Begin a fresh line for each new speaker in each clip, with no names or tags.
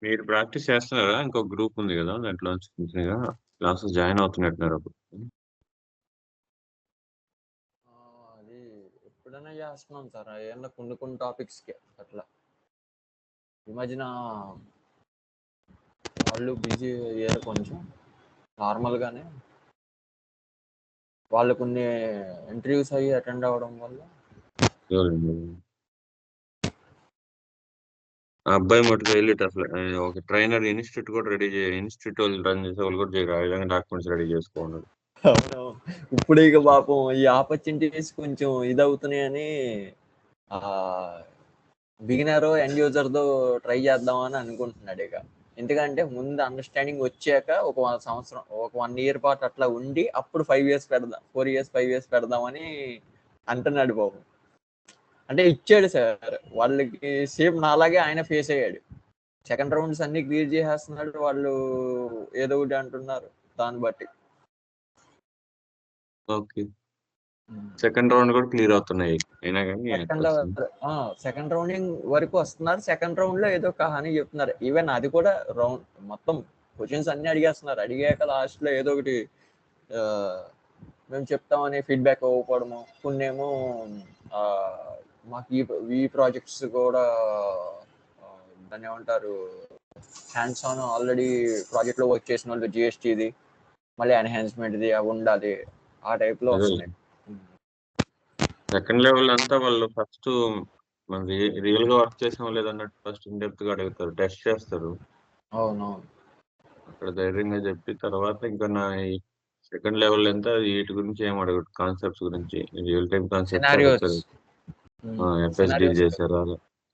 మీరు ప్రాక్టీస్ చేస్తున్నారా? ఇంకో గ్రూప్ ఉంది గదా! దాంట్లో నుంచి మంచిగా క్లాసెస్ జాయిన్ అవుతున్నట్టున్నారు అప్పుడు.
ఆ! అది ఎప్పుడైనా చేస్తున్నాం సార్. ఏమన్నా కొన్ని కొన్ని టాపిక్స్‌కే అట్లా. ఈ మధ్యన వాళ్ళు బిజీ అయ్యారు కొంచెం. నార్మల్‌గానే. వాళ్ళు కొన్ని ఇంటర్వ్యూస్ అయ్యి అటెండ్ అవ్వడం వల్ల
ఎవరండి? ఆ అబ్బాయి మటుకు హైలైట్ అసలు. ఒక ట్రైనర్ ఇన్‌స్టిట్యూట్ కూడా ఇన్‌స్టిట్యూట్ వాళ్ళు రన్ చేసేవాళ్ళు కూడా చేయరు. ఆ విధంగా డాక్యుమెంట్స్ రెడీ చేసుకోమన్నాడు.
అవునవును. ఇప్పుడు ఇక పాపం ఈ ఆపర్చునిటీస్ కొంచెం ఇదవుతున్నాయని బిగినర్ ఎండ్ యూజర్‌దో ట్రై చేద్దామని అనుకుంటున్నాడు ఇక. ఎందుకంటే ముందు అండర్‌స్టాండింగ్ వచ్చాక ఒక సంవత్సరం, ఒక 1 ఇయర్ పాటు అట్లా ఉండి అప్పుడు 5 ఇయర్స్ పెడదాం. 4 ఇయర్స్, 5 ఇయర్స్ పెడదామని అంటున్నాడు పాపం. అంటే ఇచ్చాడు సార్. వాళ్ళకి సేమ్ నాలాగే ఆయన ఫేస్ అయ్యాడు. సెకండ్ రౌండ్స్ అన్ని క్లియర్ చేసేస్తున్నాడు. వాళ్ళు ఏదో ఒకటి అంటున్నారు దాన్ని బట్టి.
ఓకే. సెకండ్ రౌండ్ కూడా క్లియర్ అవుతున్నాయి. అయినా గాని
సెకండ్ రౌండింగ్ వరకు వస్తున్నారు. సెకండ్ రౌండ్ లో ఏదో కహాని చెప్తున్నారు. ఈవెన్ అది కూడా రౌండ్ మొత్తం క్వశ్చన్స్ అన్ని అడిగేస్తున్నారు. అడిగాక లాస్ట్ లో ఏదో ఒకటి ఆ, మేము చెప్తామని ఫీడ్బ్యాక్ ఇవ్వకపోవడము. కొన్నేమో ఆ, మాకు ఈ ప్రాజెక్ట్స్ కూడా దాన్ని ఏమంటారు, హ్యాండ్స్ ఆన్ ఆల్రెడీ ప్రాజెక్ట్ లో వర్క్ చేసిన వాళ్ళు జిఎస్టీది మళ్ళీ ఎన్హాన్స్మెంట్ది అవి ఉండాలి. ఆ టైప్ లో
అదే
వస్తున్నాయి.
సెకండ్ లెవెల్ అంతా వాళ్ళు ఫస్ట్ మరి రియల్ గా వర్క్ చేసాం లేదన్నట్టు ఫస్ట్ ఇన్ డెప్త్ గా అడుగుతారు. టెస్ట్ చేస్తారు.
అవునవును.
అక్కడ ధైర్యంగా చెప్పి తర్వాత ఇంకా సెకండ్ లెవెల్ ఎంత వీటి గురించి ఏం అడగడు. కాన్సెప్ట్స్ గురించి రియల్ టైమ్ కాన్సెప్ట్స్
సినారియోస్.
అడుగుతారు. FSD
scenarios.
చేశారా?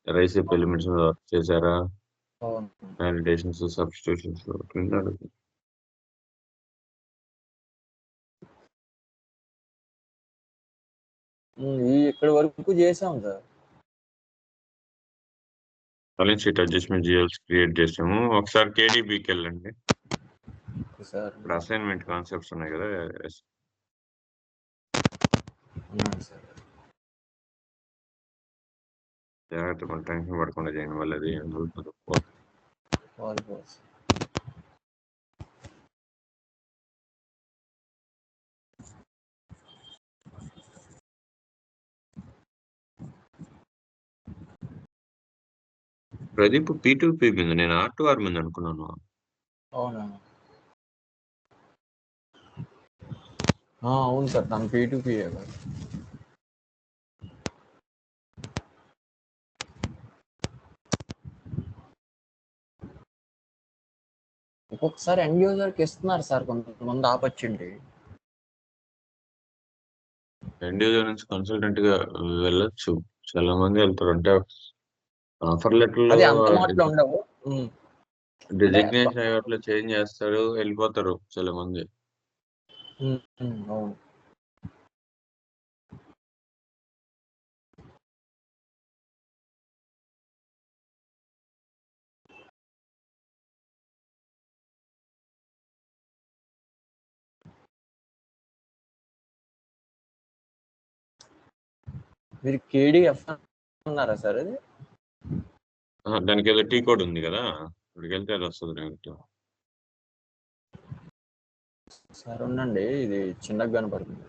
రైసిప్ ఎలిమెంట్స్ వర్క్ చేశారా?
అవును.
వాలిడేషన్స్, సబ్స్టిట్యూషన్స్ కింద అడుగుతారు.
ఇక్కడి వరకు చేసాం సార్.
బ్యాలెన్స్ షీట్ అడ్జస్ట్మెంట్ చేయాల్సి క్రియేట్ చేసాము. ఒకసారి కేడీబీకి వెళ్ళండి.
సార్
ఇప్పుడు అసైన్మెంట్ కాన్సెప్ట్స్ ఉన్నాయి కదా,
ఉన్నాను సార్.
జాగ్రత్త కొంచెం టెన్షన్ పడకుండా చేయండి. మళ్ళీ అది
వాళ్ళు
ప్రదీప్ పీ2పీ మీద, నేను R2R మీద అనుకున్నాను.
అవునా? అవును సార్, తను P2P కదా. ఒక్కొక్కసారి ఎండ్ యూజర్కి ఇస్తున్నారు సార్ కొంతమంది ఆపర్చునిటీ.
ఎండ్ యూజర్ నుంచి కన్సల్టెంట్ గా వెళ్ళొచ్చు. చాలా మంది వెళ్తారు. అంటే ఆఫర్ లెటర్ లో
అది అంత మాటలు ఉండవు. అంటే
డిజిగ్నేషన్ అయ్యేట్లో చేంజ్ చేస్తాడు, వెళ్ళిపోతారు చాలా మంది.
అవును. మీరు కేడిఎఫ్ అన్నారా సార్? అది
దానికి ఏదో టీ కోడ్ ఉంది కదా, ఇక్కడికి వెళ్తే అది వస్తుంది డైరెక్ట్.
సార్ ఉండండి, ఇది చిన్నగా కనపడుతుంది.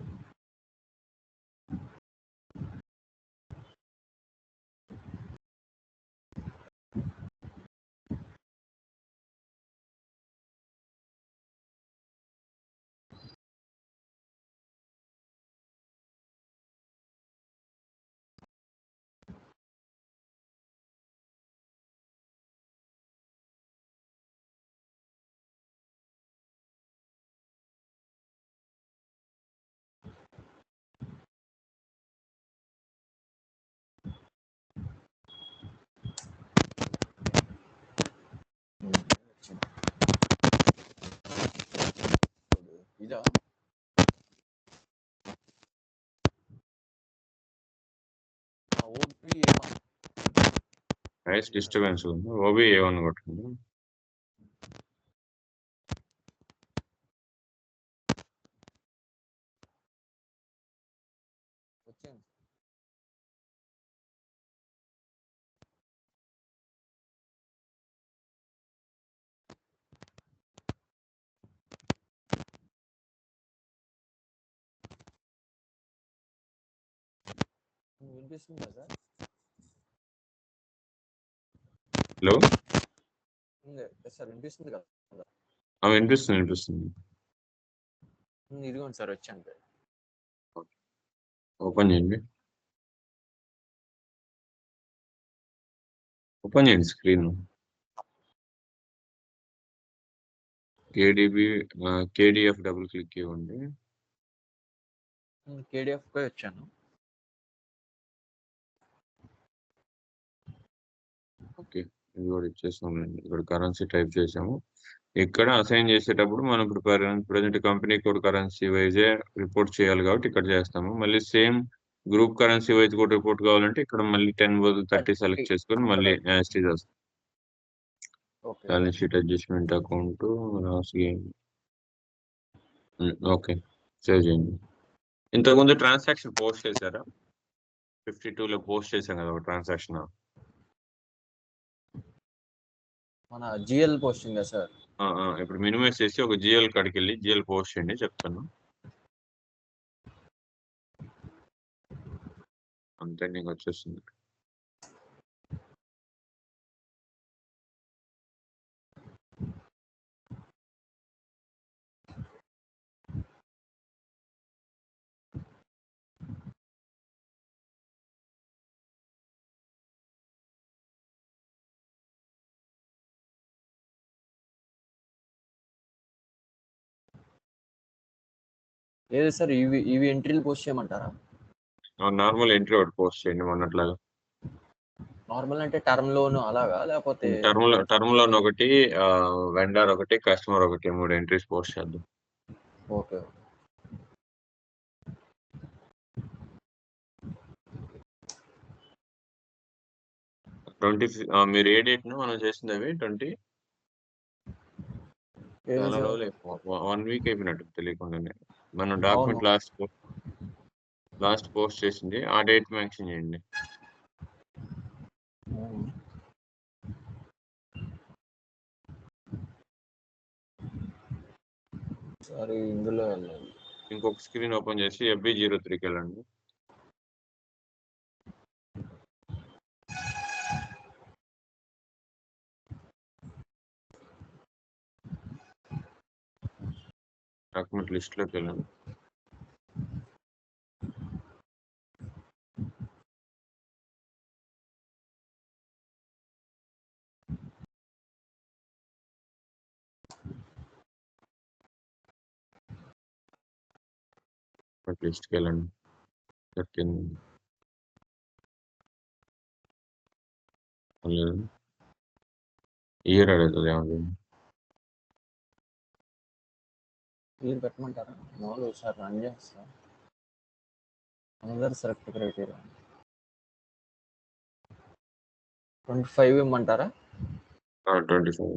ఇదా?
వాయిస్ డిస్టర్బెన్స్ ఉంది. ఓబీ ఏమని కొట్టండి.
వచ్చింది. వినిపిస్తుందా సార్?
హలో
సార్ వినిపిస్తుంది కదా?
వినిపిస్తుంది.
ఇదిగోండి సార్ వచ్చాను.
ఓపెన్ చేయండి. ఓపెన్ చేయండి స్క్రీన్. కేడిఎఫ్ డబుల్ క్లిక్ ఇవ్వండి.
కేడిఎఫ్ పై వచ్చాను.
ఓకే, ఇది కూడా ఇచ్చేసామండి. ఇక్కడ కరెన్సీ టైప్ చేసాము. ఇక్కడ అసైన్ చేసేటప్పుడు మనం ఇప్పుడు present company code currency yj report చేయాలి కాబట్టి ఇక్కడ చేస్తాము. మళ్ళీ సేమ్ గ్రూప్ కరెన్సీ వైజ్ కూడా రిపోర్ట్ కావాలంటే ఇక్కడ మళ్ళీ 10 బదులు 30 సెలెక్ట్ చేసుకొని మళ్ళీ యాస్టీజ్ వస్తుంది. Balance sheet adjustment account okay, save చేయండి. ఇంతకుముందు ట్రాన్సాక్షన్ పోస్ట్ చేశారా? 52లో పోస్ట్ చేశాం కదా ఒక ట్రాన్సాక్షన్.
మన జిఎల్ పోస్టింగ్ సార్.
ఇప్పుడు మినిమైజ్ చేసి ఒక జిఎల్ కాడికి వెళ్ళి జిఎల్ పోస్ట్ చేయండి, చెప్తాను. అంతే, నీకు వచ్చేస్తుంది.
లేదు సార్, ఇవి ఎంట్రీలు పోస్ట్ చేయమంటారా?
నార్మల్ ఎంట్రీ ఒకటి పోస్ట్ చేయండి మొన్నట్లాగా.
నార్మల్ అంటే టర్మ్ లోన్ అలాగా, లేకపోతే
టర్మ్ లోన్ ఒకటి, వెండర్ ఒకటి, కస్టమర్ ఒకటి, 3 ఎంట్రీస్ పోస్ట్ చేద్దాం.
ఓకే.
మీరు ఏ డేట్ ను మనం చేసింది అవి 20 చాలా రోజులు 1 వీక్ అయిపోయినట్టు తెలియకుండానే. మనం డాక్యుమెంట్ లాస్ట్ పోస్ట్ చేసింది ఆ డేట్ మెన్షన్ చేయండి.
సరే, ఇందులో
ఇంకొక స్క్రీన్ ఓపెన్ చేసి FB03కి వెళ్ళండి. డాక్యుమెంట్ లిస్ట్ లోకి వెళ్ళండి. లిస్ట్కి వెళ్ళండి. 13 ఇయర్ అడుగుతుంది.
మీరు పెట్టమంటారా? మామూలు సార్ రన్ చేస్తా. అనదర్ సెలెక్ట్ క్రైటీరియా 25 ఇమ్మంటారా?
25.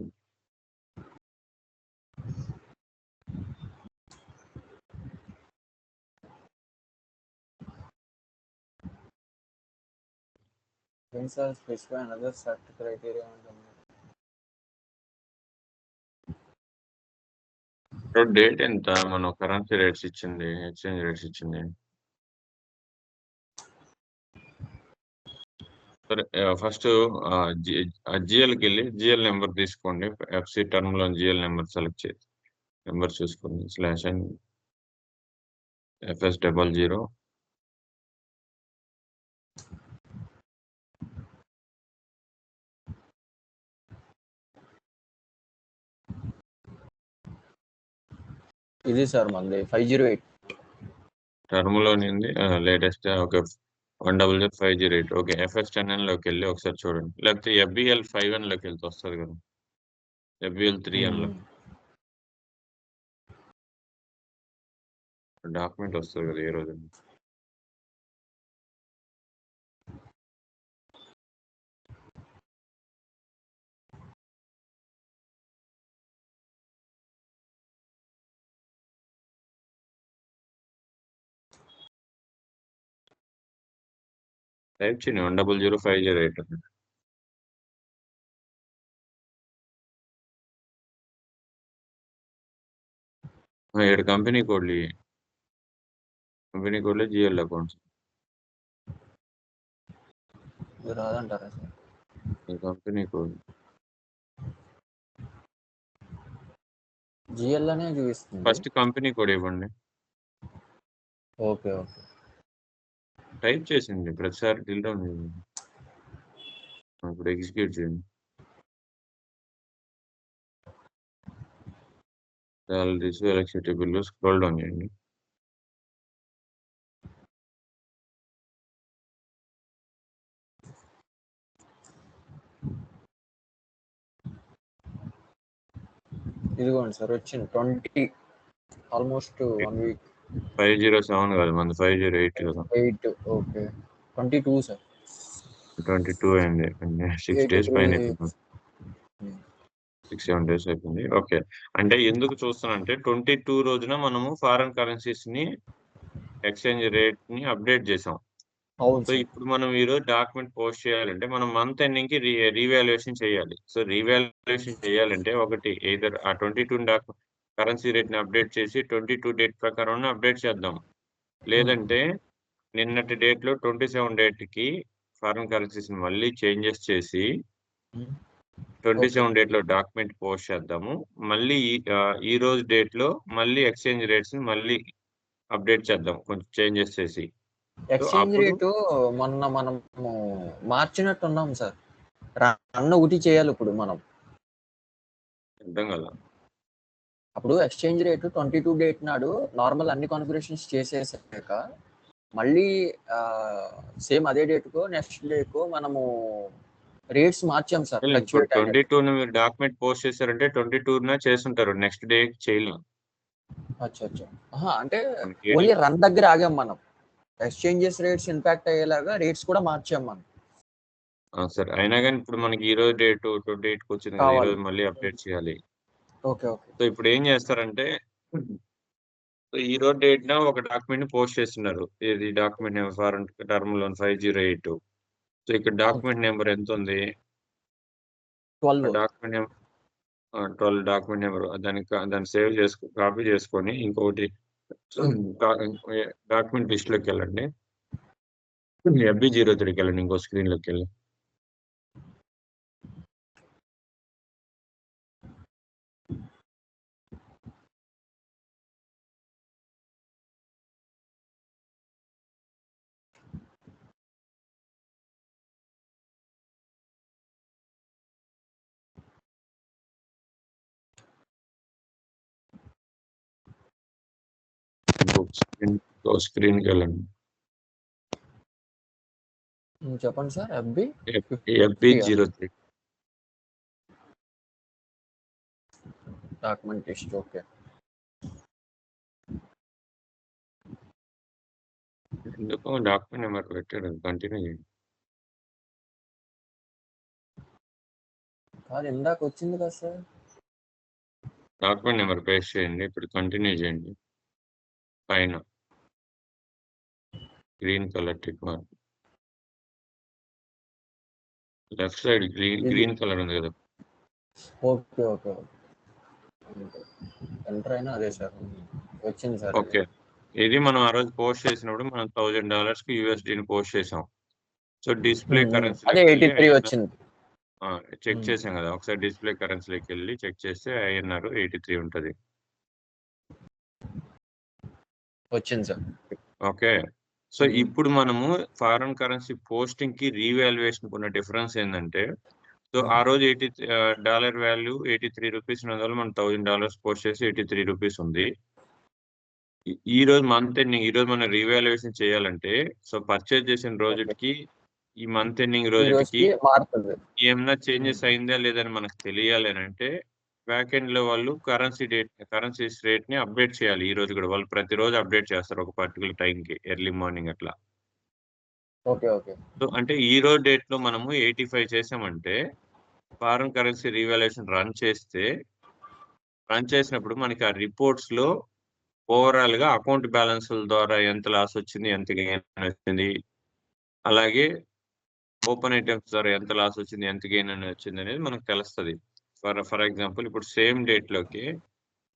Sir specify another select criteria ఉంటుంది.
డేట్ ఎంత? మనం కరెన్సీ రేట్స్ ఇచ్చింది, ఎక్స్చేంజ్ రేట్స్ ఇచ్చింది. సరే, ఫస్ట్ జిఎల్కి వెళ్ళి జిఎల్ నెంబర్ తీసుకోండి. ఎఫ్సి టర్మ్ లో జిఎల్ నెంబర్ సెలెక్ట్ చేసి నెంబర్ చూసుకోండి. /FS00.
ఇది సార్ మంది 508
టర్మ్ లోని లేటెస్ట్. ఓకే, 100508. ఓకే, FS10N లోకి వెళ్ళి ఒకసారి చూడండి, లేకపోతే FBL51 లోకి వెళ్తే వస్తుంది కదా. FBL3N లో డాక్యుమెంట్ వస్తుంది కదా ఏ రోజు. టైప్ చేయండి 100508. ఇక్కడ కంపెనీ కోడ్లు జిఎల్ అకౌంట్స్.
ఇది రాదంటారా సార్?
ఈ కంపెనీ కోడ్
జిఎల్ అనే చూపిస్తుంది.
ఫస్ట్ కంపెనీ కోడ్ ఇవ్వండి.
Okay okay.
టైప్ చేసింది ప్రతిసారి డ్రిల్ డౌన్ చేయండి. ఇప్పుడు ఎగ్జిక్యూట్ చేయండి. Salaries electricity bill scroll down చేయండి.
ఇదిగోండి సార్ వచ్చింది 20, ఆల్మోస్ట్ 1 వీక్.
507 కాదు మనది 508 కదా.
8 ఓకే. 22 సార్.
22 అయింది. 6 days
83.
పైన 6-7 days అయిపోయింది. ఓకే, అంటే ఎందుకు చూస్తానంటే 22 రోజున మనము ఫారెన్ కరెన్సీస్ ని ఎక్స్చేంజ్ రేట్ ని అప్డేట్ చేసాం.
అవును
సో
సార్.
ఇప్పుడు మనం ఈరోజు డాక్యుమెంట్ పోస్ట్ చేయాలంటే మనం మంత్ ఎండింగ్ కి రీవాల్యుయేషన్ చేయాలి. సో రీవాల్యుయేషన్ చేయాలంటే ఒకటి ఎయిదర్ ఆ 22 కరెన్సీ రేట్ ని అప్డేట్ చేసి 22 డేట్ ప్రకారం అప్డేట్ చేద్దాం. లేదంటే నిన్నటి డేట్ లో 27 డేట్ కి ఫారెన్ కరెన్సీస్ మళ్ళీ చేంజెస్ చేసి 27 డేట్ లో డాక్యుమెంట్ పోస్ట్ చేద్దాము. మళ్ళీ ఈ రోజు డేట్ లో మళ్ళీ ఎక్స్చేంజ్ రేట్స్ ని మళ్ళీ అప్డేట్ చేద్దాం కొంచెం చేంజెస్ చేసి.
ఎక్స్చేంజ్ రేటు మొన్న మనము మార్చినట్టు ఉన్నాం సార్. రన్ ఒకటి చేయాలి ఇప్పుడు మనం.
అర్థం కదా.
అప్పుడు ఎక్స్చేంజ్ రేటు 22 డేట్ నాడు నార్మల్ అన్ని కాన్ఫిగరేషన్స్ చేసేసాక మళ్ళీ సేమ్ అదే డేట్కో నెక్స్ట్ డేట్కో మనము రేట్స్ మార్చాం సార్.
ఇప్పుడు 22 మీరు డాక్యుమెంట్ పోస్ట్ చేశారంటే 22 చేస్తుంటారు, నెక్స్ట్ డే చేయలేం.
అంటే ఓన్లీ రన్ దగ్గర ఆగాం మనం. ఎక్స్చేంజెస్ రేట్స్ ఇంపాక్ట్ అయ్యేలాగా రేట్స్ కూడా మార్చాం మనం.
సరే, అయినా కానీ ఇప్పుడు మనకి ఈ రోజు డేట్ 28 కి వచ్చింది కదా, ఈ రోజు మళ్ళీ అప్డేట్ చేయాలి.
Okay okay.
సో ఇప్పుడు ఏం చేస్తారంటే ఈ రోజు డేట్ న ఒక డాక్యుమెంట్ ని పోస్ట్ చేస్తున్నారు. ఇది document number foreign term loan 508. So ఇక్కడ డాక్యుమెంట్ నెంబర్ ఎంత ఉంది?
12.
Document number 12 document number. దాన్ని సేవ్ చేసుకో, కాపీ చేసుకొని ఇంకొకటి డాక్యుమెంట్ లిస్ట్ లోకి వెళ్ళండి. FB03కి వెళ్ళండి, ఇంకో స్క్రీన్ లోకి వెళ్ళి. స్క్రీన్కి వెళ్ళండి.
చెప్పండి sir.
FB03
document list. Okay.
ఎందుకు డాక్యుమెంట్ నెంబర్ పెట్టాడు, కంటిన్యూ చేయండి.
కాదు ఇందాక వచ్చింది కదా సార్.
డాక్యుమెంట్ నెంబర్ పేస్ట్ చేయండి. ఇప్పుడు కంటిన్యూ చేయండి. పైన green colour tick mark, left side green colour ఉంది కదా.
Okay okay. ఎంటర్ అయినా అదే సార్ వచ్చింది సార్.
ఓకే, ఇది మనం ఆ రోజు పోస్ట్ చేసినప్పుడు మనం $1000 కి USD పోస్ట్ చేసాం. సో డిస్ప్లే కరెన్సీ
అదే 83 వచ్చింది.
చెక్ చేసాం కదా, ఒకసారి డిస్ప్లే కరెన్సీలోకి వెళ్ళి చెక్ చేస్తే INR 83 ఉంటుంది.
వచ్చింది సార్.
ఓకే, సో ఇప్పుడు మనము ఫారెన్ కరెన్సీ పోస్టింగ్ కి రీవాల్యుయేషన్ ఉన్న డిఫరెన్స్ ఏంటంటే, సో ఆ రోజు డాలర్ వాల్యూ 83 రూపీస్ ఉన్నందువల్ల మనం $1000 పోస్ట్ చేసి 83 రూపీస్ ఉంది. ఈ రోజు మంత్ ఎండింగ్, ఈ రోజు మనం రీవాల్యుయేషన్ చేయాలంటే, సో పర్చేజ్ చేసిన రోజుకి ఈ మంత్ ఎండింగ్ రోజుకి ఏమన్నా చేంజెస్ అయిందా లేదని మనకు తెలియాలి అని అంటే బ్యాక్ ఎండ్ లో వాళ్ళు కరెన్సీస్ రేట్ ని అప్డేట్ చేయాలి. ఈ రోజు కూడా వాళ్ళు ప్రతిరోజు అప్డేట్ చేస్తారు ఒక పర్టికులర్ టైం కి, ఎర్లీ మార్నింగ్ అట్లా. సో అంటే ఈ రోజు డేట్ లో మనము 85 చేసామంటే ఫారెన్ కరెన్సీ రీవాల్యుయేషన్ రన్ చేసినప్పుడు మనకి ఆ రిపోర్ట్స్ లో ఓవరాల్ గా అకౌంట్ బ్యాలెన్స్ ద్వారా ఎంత లాస్ వచ్చింది, ఎంత గెయిన్ వచ్చింది, అలాగే ఓపెన్ ఐటమ్స్ ద్వారా ఎంత లాస్ వచ్చింది, ఎంత గెయిన్ అని వచ్చింది అనేది మనకు తెలుస్తుంది. ఫర్ ఎగ్జాంపుల్ ఇప్పుడు సేమ్ డేట్ లోకి,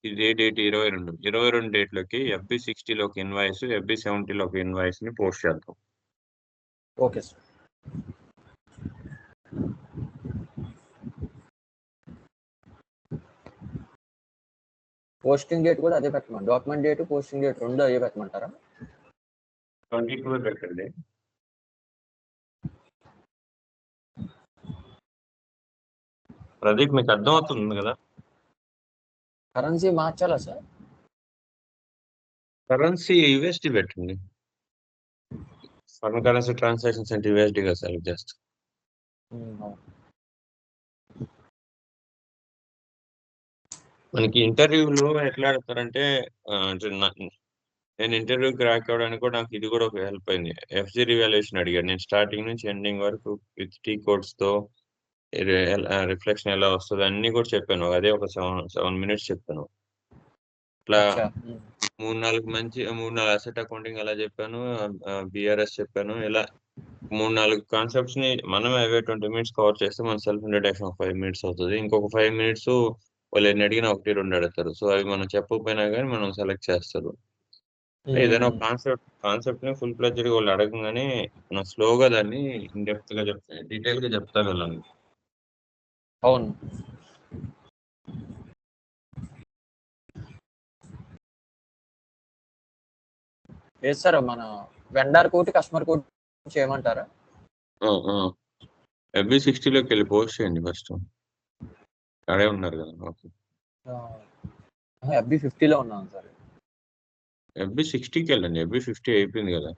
ఇది డేట్ 22 డేట్ లోకి FB60 ఒక ఇన్వాయిస్, FB70 ఒక ఇన్వాయిస్ ని పోస్ట్ చేద్దాం.
Okay sir. పోస్టింగ్ డేట్ కూడా అదే పెట్టమని, డాక్యుమెంట్ డేట్ పోస్టింగ్ డేట్ రెండు అదే పెట్టమంటారా?
22 పెట్టండి. ప్రదీప్ మీకు అర్థం అవుతుంది కదా?
కరెన్సీ మార్చాలా సార్?
కరెన్సీ యూఎస్డి పెట్టండి. ఫారెన్ కరెన్సీ ట్రాన్సాక్షన్స్ అంటే యూఎస్డిగా సెలెక్ట్ చేస్తాం. మనకి ఇంటర్వ్యూలో ఎట్లా అడుగుతారంటే నేను ఇంటర్వ్యూకి క్రాక్ అవ్వడానికి కూడా నాకు ఇది కూడా ఒక హెల్ప్ అయింది. ఎఫ్జి రివాల్యుయేషన్ అడిగాడు. నేను స్టార్టింగ్ నుంచి ఎండింగ్ వరకు విత్ టీ కోడ్స్ తో రిఫ్లెక్షన్ ఎలా వస్తుంది అన్ని కూడా చెప్పాను. అదే ఒక 7 minutes చెప్పాను. ఇట్లా 3-4 అసెట్ అకౌంటింగ్ అలా చెప్పాను, బిఆర్ఎస్ చెప్పాను. ఇలా 3-4 కాన్సెప్ట్స్ ని మనం అవే 20 minutes కవర్ చేస్తే మన సెల్ఫ్ ఇంట్రడక్షన్ ఒక 5 minutes అవుతుంది. ఇంకొక 5 minutes వాళ్ళు ఎన్ని అడిగినా 1-2 అడుగుతారు. సో అవి మనం చెప్పకపోయినా కానీ మనం సెలెక్ట్ చేస్తారు. ఏదైనా కాన్సెప్ట్ ని ఫుల్ ఫ్లెడ్జ్డ్ గా వాళ్ళు అడగగానే మనం స్లోగా దాన్ని ఇన్ డెప్త్ గా డీటెయిల్ గా చెప్తా వెళ్ళాలి.
అవును. లేదు సార్, మన వెండర్ కోటి కస్టమర్ కోటి చేయమంటారా?
FB60లోకి వెళ్ళి పోస్ట్ చేయండి ఫస్ట్. అడే ఉన్నారు కదా. ఓకే,
FB50లో ఉన్నాను సార్.
FB60కి వెళ్ళండి. FB50 అయిపోయింది కదా.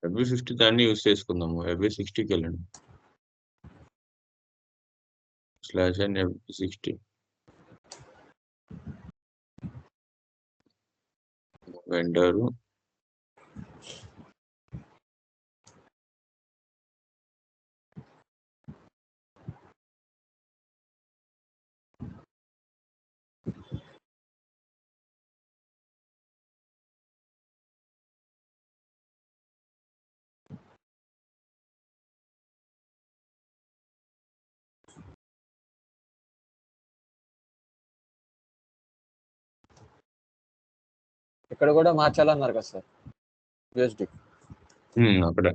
FB50 దాన్ని యూజ్ చేసుకుందాము. FB60కి వెళ్ళండి. /FB60 వెండరు
ఇక్కడ కూడా మార్చాలన్నారు కదా సార్ యూఎస్డి.
అక్కడ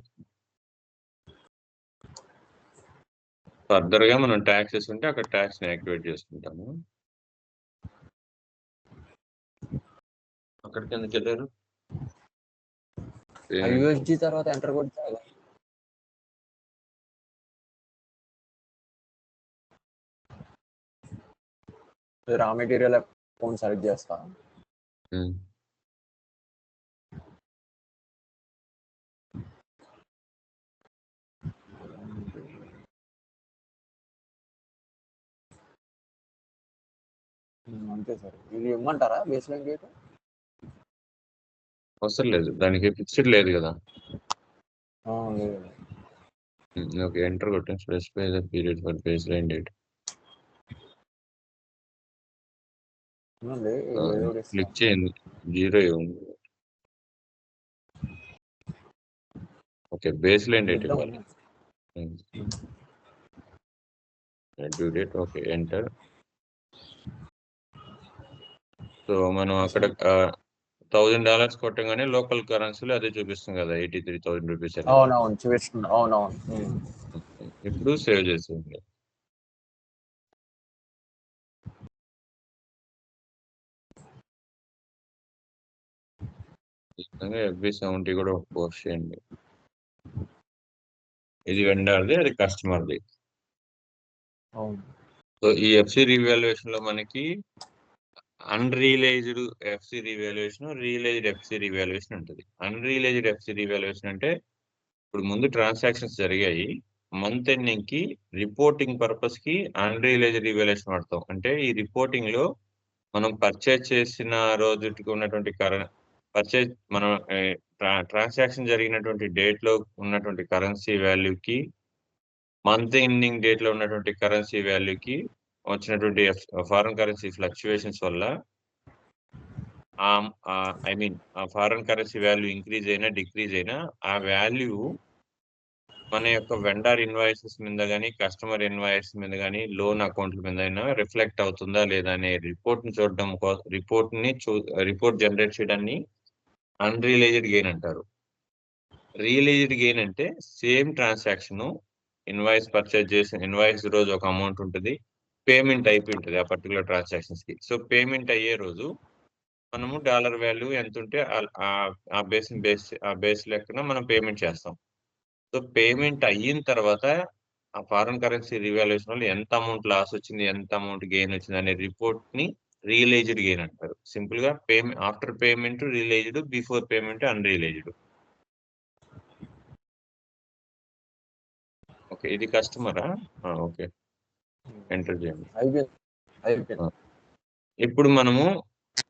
ఫర్దర్ గా మనం ట్యాక్సెస్ ఉంటే అక్కడ ట్యాక్స్ ని యాక్టివేట్ చేసుకుంటాము. అక్కడికి ఎందుకు వెళ్ళారు?
యూఎస్డి తర్వాత ఎంటర్ కొడితే రా మెటీరియల్ అకౌంట్ సెలెక్ట్ చేస్తా. అంతే సార్. ఇది ఇవ్వమంటారా బేస్ లైన్ డేట్?
అవసరం లేదు, దానికి ఫిక్స్డ్ లేదు కదా. ఓకే, ఎంటర్ కొట్టండి. Specify the period for base line date. Click చేయండి. 0 ఉంది. ఓకే, బేస్ లైన్ డేట్ ఇవ్వాలి. Due date. Okay, enter. So మనం అక్కడ $1,000 కొట్టగానే లోకల్ కరెన్సీలో అదే చూపిస్తుంది కదా, 83,000 రూపీస్.
అవునవును చూపిస్తుంది. అవునవును.
ఇప్పుడు సేవ్ చేసేయండి. FB70 కూడా పోస్ట్ చేయండి. ఇది వెండర్ది, అది కస్టమర్ది. సో ఈ ఎఫ్సి రివాల్యుయేషన్ లో మనకి unrealised FC revaluation, realised FC revaluation ఉంటుంది. అన్రియలైజ్డ్ ఎఫ్సి రివాల్యుయేషన్ అంటే ఇప్పుడు ముందు ట్రాన్సాక్షన్స్ జరిగాయి, మంత్ ఎండింగ్ కి రిపోర్టింగ్ పర్పస్ కి అన్రియలైజ్డ్ రివాల్యుయేషన్ వాడతాం. అంటే ఈ రిపోర్టింగ్ లో మనం పర్చేజ్ చేసిన రోజుకి ఉన్నటువంటి పర్చేజ్ మనం ట్రాన్సాక్షన్ జరిగినటువంటి డేట్ లో ఉన్నటువంటి కరెన్సీ వాల్యూకి, మంత్ ఎండింగ్ డేట్ లో ఉన్నటువంటి కరెన్సీ వాల్యూకి వచ్చినటువంటి ఫారెన్ కరెన్సీ ఫ్లక్చువేషన్స్ వల్ల ఆ ఫారెన్ కరెన్సీ వాల్యూ ఇంక్రీజ్ అయినా డిక్రీజ్ అయినా ఆ వాల్యూ మన యొక్క వెండర్ ఇన్వాయిసెస్ మీద కానీ, కస్టమర్ ఇన్వాయిస్ మీద కానీ, లోన్ అకౌంట్ల మీద అయినా రిఫ్లెక్ట్ అవుతుందా లేదా అనే రిపోర్ట్ ని చూడడం రిపోర్ట్ జనరేట్ చేయడాన్ని అన్రియలైజ్డ్ గెయిన్ అంటారు. రియలైజ్డ్ గెయిన్ అంటే సేమ్ ట్రాన్సాక్షన్ ఇన్వాయిస్ పర్చేజ్ చేసిన ఇన్వాయిస్ రోజు ఒక అమౌంట్ ఉంటుంది, పేమెంట్ అయిపోయి ఉంటుంది ఆ పర్టికులర్ ట్రాన్సాక్షన్స్ కి. సో పేమెంట్ అయ్యే రోజు మనము డాలర్ వాల్యూ ఎంత ఉంటే ఆ బేస్ లెక్కన మనం పేమెంట్ చేస్తాం. సో పేమెంట్ అయిన తర్వాత ఆ ఫారెన్ కరెన్సీ రివాల్యూషన్ వల్ల ఎంత అమౌంట్ లాస్ వచ్చింది, ఎంత అమౌంట్ గెయిన్ వచ్చింది అనే రిపోర్ట్ ని రియలైజ్డ్ గెయిన్ అంటారు. సింపుల్ గా payment after payment realised, before payment unrealised. Okay, ఇది కస్టమరా? ఓకే, ఎంటర్ చేయండి.
అయిపోయింది.
ఇప్పుడు మనము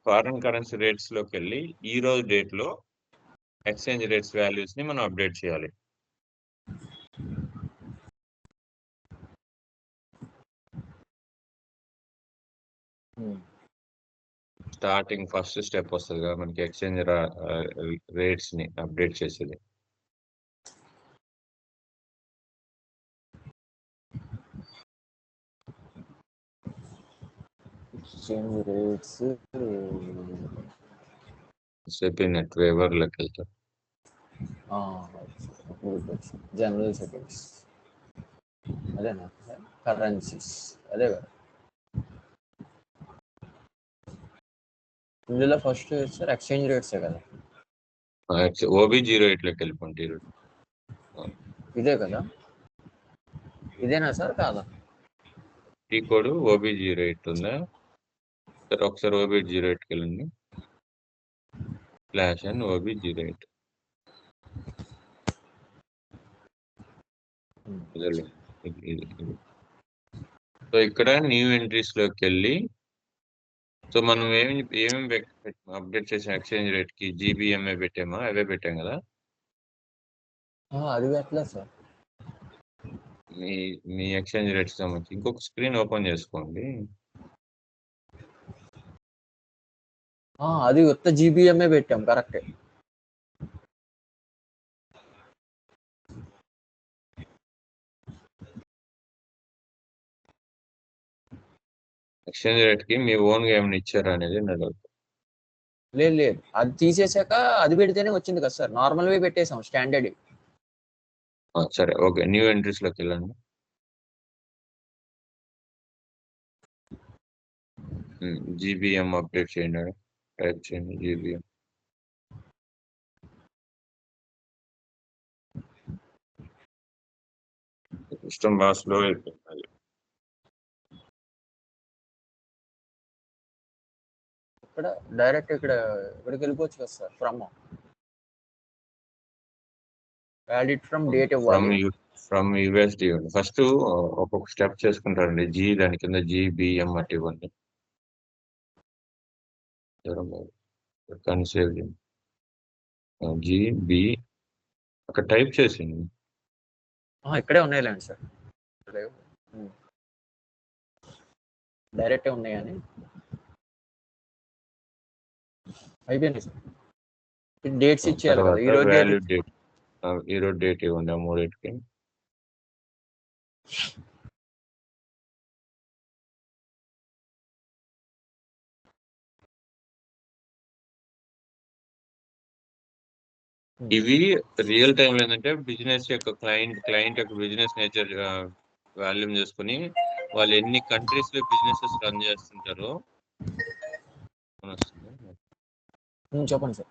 ఫారెన్ కరెన్సీ రేట్స్ లోకి వెళ్ళి ఈ రోజు డేట్ లో ఎక్స్చేంజ్ రేట్స్ వాల్యూస్ ని మనం అప్డేట్ చేయాలి. స్టార్టింగ్ ఫస్ట్ స్టెప్ వస్తుంది కదా మనకి ఎక్స్చేంజ్ రేట్స్ ని అప్డేట్ చేసేది.
ఎక్స్చేంజ్ రేట్స్
సెపీ నెట్ వేవర్ లోకి వెళ్తారు.
జనరల్ సెట్టింగ్స్ అదేనా, కరెన్సీస్ అదే కదా. ఇందులో ఫస్ట్ సార్ ఎక్స్చేంజ్ రేట్సే కదా.
OB08 లోకి వెళ్ళిపోండి.
ఇదే కదా, ఇదేనా సార్ కాదా?
ఈ కోడ్ OB08 ఉందా సార్? ఒకసారి OB08కి వెళ్ళండి. Slash and OB08. సో ఇక్కడ న్యూ ఎంట్రీస్ లోకి వెళ్ళి, సో మనం ఏమేమి అప్డేట్ చేసాం ఎక్స్చేంజ్ రేట్ కి? GBMA పెట్టామా? అవే పెట్టాం కదా.
అది పెట్టలేదు సార్.
మీ ఎక్స్చేంజ్ రేట్స్ సంబంధించి ఇంకొక స్క్రీన్ ఓపెన్ చేసుకోండి.
అది కొత్త GBMA పెట్టాం, కరెక్టే.
ఎక్స్చేంజ్ రేట్ కి మీ ఓన్ గా ఏమైనా ఇచ్చారా అనేది నడవదు.
లేదు, అది తీసేసాక అది పెడితేనే వచ్చింది కదా సార్. నార్మల్ వే పెట్టేసాం, స్టాండర్డ్.
సరే, ఓకే, న్యూ ఎంట్రీస్ లోకి వెళ్ళండి. GBM అప్డేట్ చేయండి, టైప్ చేయండి GBM. సిస్టమ్ బాగా స్లో అయిపోయింది.
ఇక్కడ డైరెక్ట్ ఇక్కడికి వెళ్ళిపోవచ్చు కదా సార్. వ్యాలిడ్ ఫ్రమ్ డేట్ ఇవ్వాలి.
ఫ్రమ్ USD ఇవ్వండి. ఫస్ట్ ఒక్కొక్క స్టెప్ చేసుకుంటారండి. దాని కింద GBM అట్టి ఇవ్వండి. కన్సేవ్ GB అక్కడ టైప్ చేసింది.
ఇక్కడే ఉన్నాయిలేండి సార్, డైరెక్టే ఉన్నాయని. అయిపోయింది సార్. డేట్స్ ఇచ్చేయాలి కదా.
ఈరోజు డేట్ ఇవ్వండి ఆ మూడింటికి. ఇవి రియల్ టైం ఏంటంటే బిజినెస్ యొక్క క్లయింట్ యొక్క బిజినెస్ నేచర్ వాల్యూమ్ చేసుకుని వాళ్ళు ఎన్ని కంట్రీస్ లో బిజినెసెస్ రన్ చేస్తుంటారో.
చెప్పండి సార్.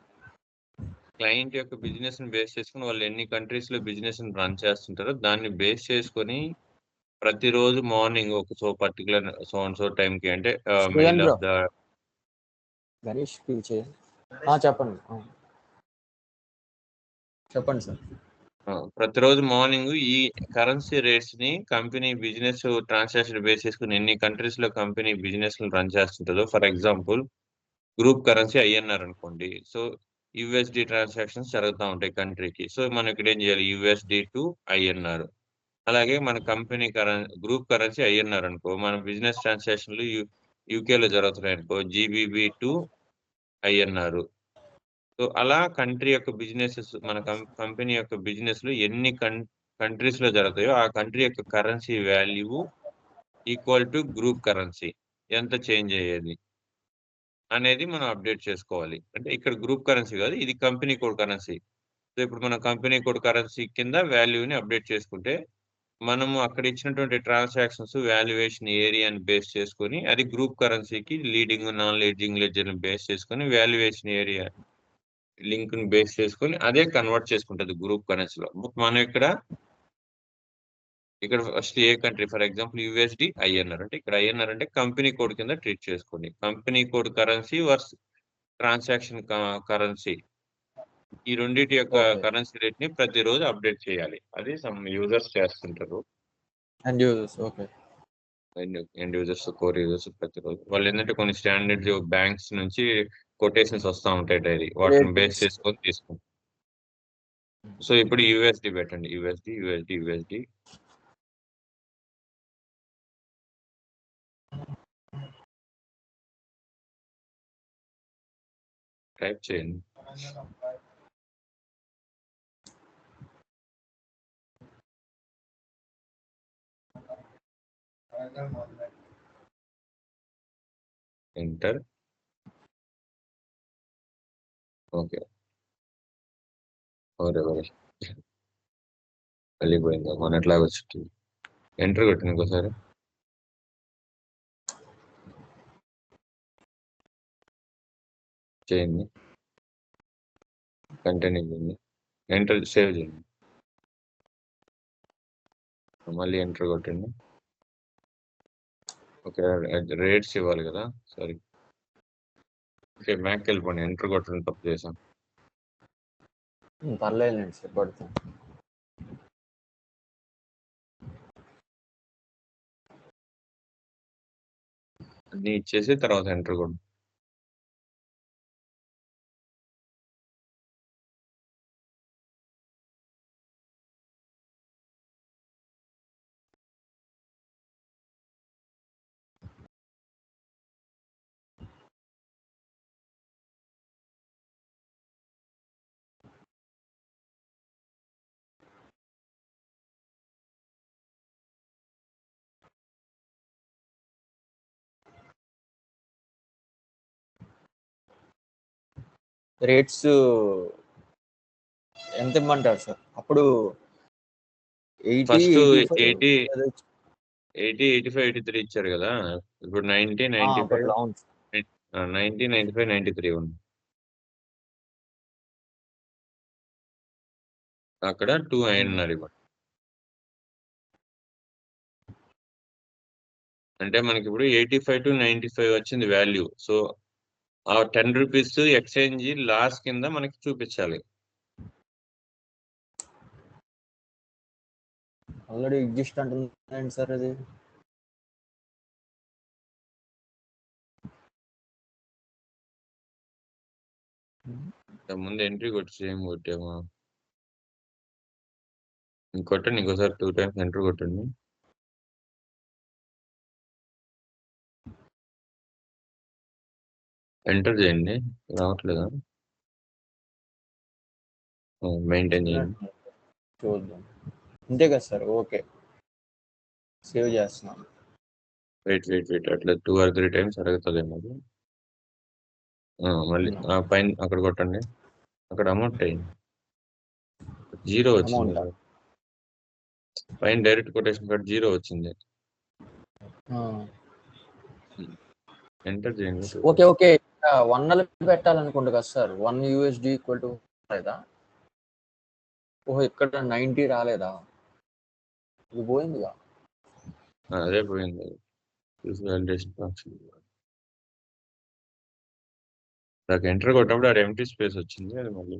క్లయింట్ యొక్క బిజినెస్ ని బేస్ చేసుకుని వాళ్ళు ఎన్ని కంట్రీస్ లో బిజినెస్ ని రన్ చేస్తుంటారో దాన్ని బేస్ చేసుకొని ప్రతిరోజు మార్నింగ్ ఒక పర్టికులర్ సో టైంకి అంటే మెయిల్ ఆఫ్ ద
గణేష్ చెప్పండి సార్.
ప్రతిరోజు మార్నింగ్ ఈ కరెన్సీ రేట్స్ ని కంపెనీ బిజినెస్ ట్రాన్సాక్షన్ బేస్ చేసుకుని ఎన్ని కంట్రీస్ లో కంపెనీ బిజినెస్ రన్ చేస్తుంటుందో. For example group currency INR అనుకోండి. సో USD ట్రాన్సాక్షన్స్ జరుగుతూ ఉంటాయి కంట్రీకి. సో మనం ఇక్కడ ఏం చేయాలి? USD to INR. అలాగే మన కంపెనీ గ్రూప్ కరెన్సీ INR అనుకో, మన బిజినెస్ ట్రాన్సాక్షన్లు UK లో జరుగుతున్నాయి అనుకో, GBP టు INR. సో అలా కంట్రీ యొక్క బిజినెసెస్, మన కంపెనీ యొక్క బిజినెస్ లో ఎన్ని కంట్రీస్ లో జరుగుతాయో ఆ కంట్రీ యొక్క currency value equal to group currency ఎంత చేంజ్ అయ్యేది అనేది మనం అప్డేట్ చేసుకోవాలి. అంటే ఇక్కడ గ్రూప్ కరెన్సీ కాదు, ఇది కంపెనీ కోడ్ కరెన్సీ. సో ఇప్పుడు మన కంపెనీ కోడ్ కరెన్సీ కింద వాల్యూని అప్డేట్ చేసుకుంటే మనము అక్కడ ఇచ్చినటువంటి ట్రాన్సాక్షన్స్ వాల్యుయేషన్ ఏరియాని బేస్ చేసుకొని అది గ్రూప్ కరెన్సీకి లీడింగ్ నాన్ లీడింగ్ లెడ్జర్ని బేస్ చేసుకొని వాల్యుయేషన్ ఏరియా లింక్ ని బేస్ చేసుకొని అదే కన్వర్ట్ చేసుకుంటది గ్రూప్ కరెన్సీలో. మనం ఇక్కడ ఫస్ట్ ఏ country for example USD INR అంటే ఇక్కడ ఐఎన్ఆర్ అంటే కంపెనీ కోడ్ కింద ట్రీట్ చేసుకోండి. Company code currency versus transaction currency ఈ రెండింటి యొక్క
ఓకే.
కరెన్సీ రేట్ ని ప్రతిరోజు అప్డేట్ చేయాలి. అది సమ్ యూజర్స్ చేస్తుంటారు.
And users okay.
End users core users ప్రతిరోజు వాళ్ళు ఏంటంటే కొన్ని స్టాండర్డ్ బ్యాంక్స్ నుంచి కొటేషన్స్ వస్తూ ఉంటాయి డైరీ వాటిని బేస్
రేటింగ్స్.
చేసుకొని తీసుకుంటాం. సో ఇప్పుడు యూఎస్డి పెట్టండి యూఎస్డి టైప్ చేయండి. ఎంటర్. ఓకే వెళ్ళిపోయింది మొన్నట్లాగా వచ్చి ఎంటర్ కొట్టింది ఇంకోసారి. చేయండి కంటిన్యూ చేయండి ఎంటర్ సేవ్ చేయండి మళ్ళీ ఎంటర్ కొట్టండి. ఓకే రేట్స్ ఇవ్వాలి కదా సారీ ఓకే బ్యాక్కి వెళ్ళిపోండి ఎంటర్ కొట్టడం తప్పు చేశాం.
పర్లేదులేండి సార్ పడుతుంది.
అన్ని ఇచ్చేసి తర్వాత ఎంటర్ కొట్టు.
రేట్స్ ఎంత ఇమ్మంటారు సార్ అప్పుడు? 80,
ఫస్ట్
85
85 83 ఇచ్చారు కదా ఇప్పుడు 90 95
అప్పట్లో అవును.
90 95 93 ఉంది. అక్కడ 2 INR ఇవ్వండి. అంటే మనకి ఇప్పుడు 85 to 95 వచ్చింది వాల్యూ. సో ఆ 10 రూపీస్ ఎక్స్చేంజ్ లాస్ కింద మనకి చూపించాలి.
ఆల్రెడీ ఎగ్జిస్ట్ అంటుందండి సార్ అది.
ముందు ఎంట్రీ కొట్టి సేమ్ కొట్టామా కొట్టండి ఇంకోసారి 2 టైమ్స్ ఎంటర్ కొట్టండి. ఎంటర్ చేయండి రావట్లేదా మెయింటైన్ చేయండి.
చూద్దాం అంతే కదా సార్. ఓకే సేవ్ చేస్తున్నాను.
వెయిట్ అట్లా 2 or 3 టైమ్స్ అడుగుతుందేమో అది. మళ్ళీ పైన అక్కడ కొట్టండి అక్కడ అమౌంట్ అయింది 0 వచ్చింది
అమౌంట్
పైన డైరెక్ట్ కొటేషన్ కార్డ్ 0 వచ్చింది. ఎంటర్ చేయండి.
ఓకే 1 పెట్టాలనుకుంటా కదా సార్. 1 USD ఈక్వల్ టు లేదా? ఓహో ఇక్కడ 90 రాలేదా? ఇది పోయిందిగా.
అదే పోయింది వాలిడేషన్ ఫంక్షన్. నాకు ఎంటర్ కొట్టినప్పుడు అది ఎంటీ స్పేస్ వచ్చింది అది మళ్ళీ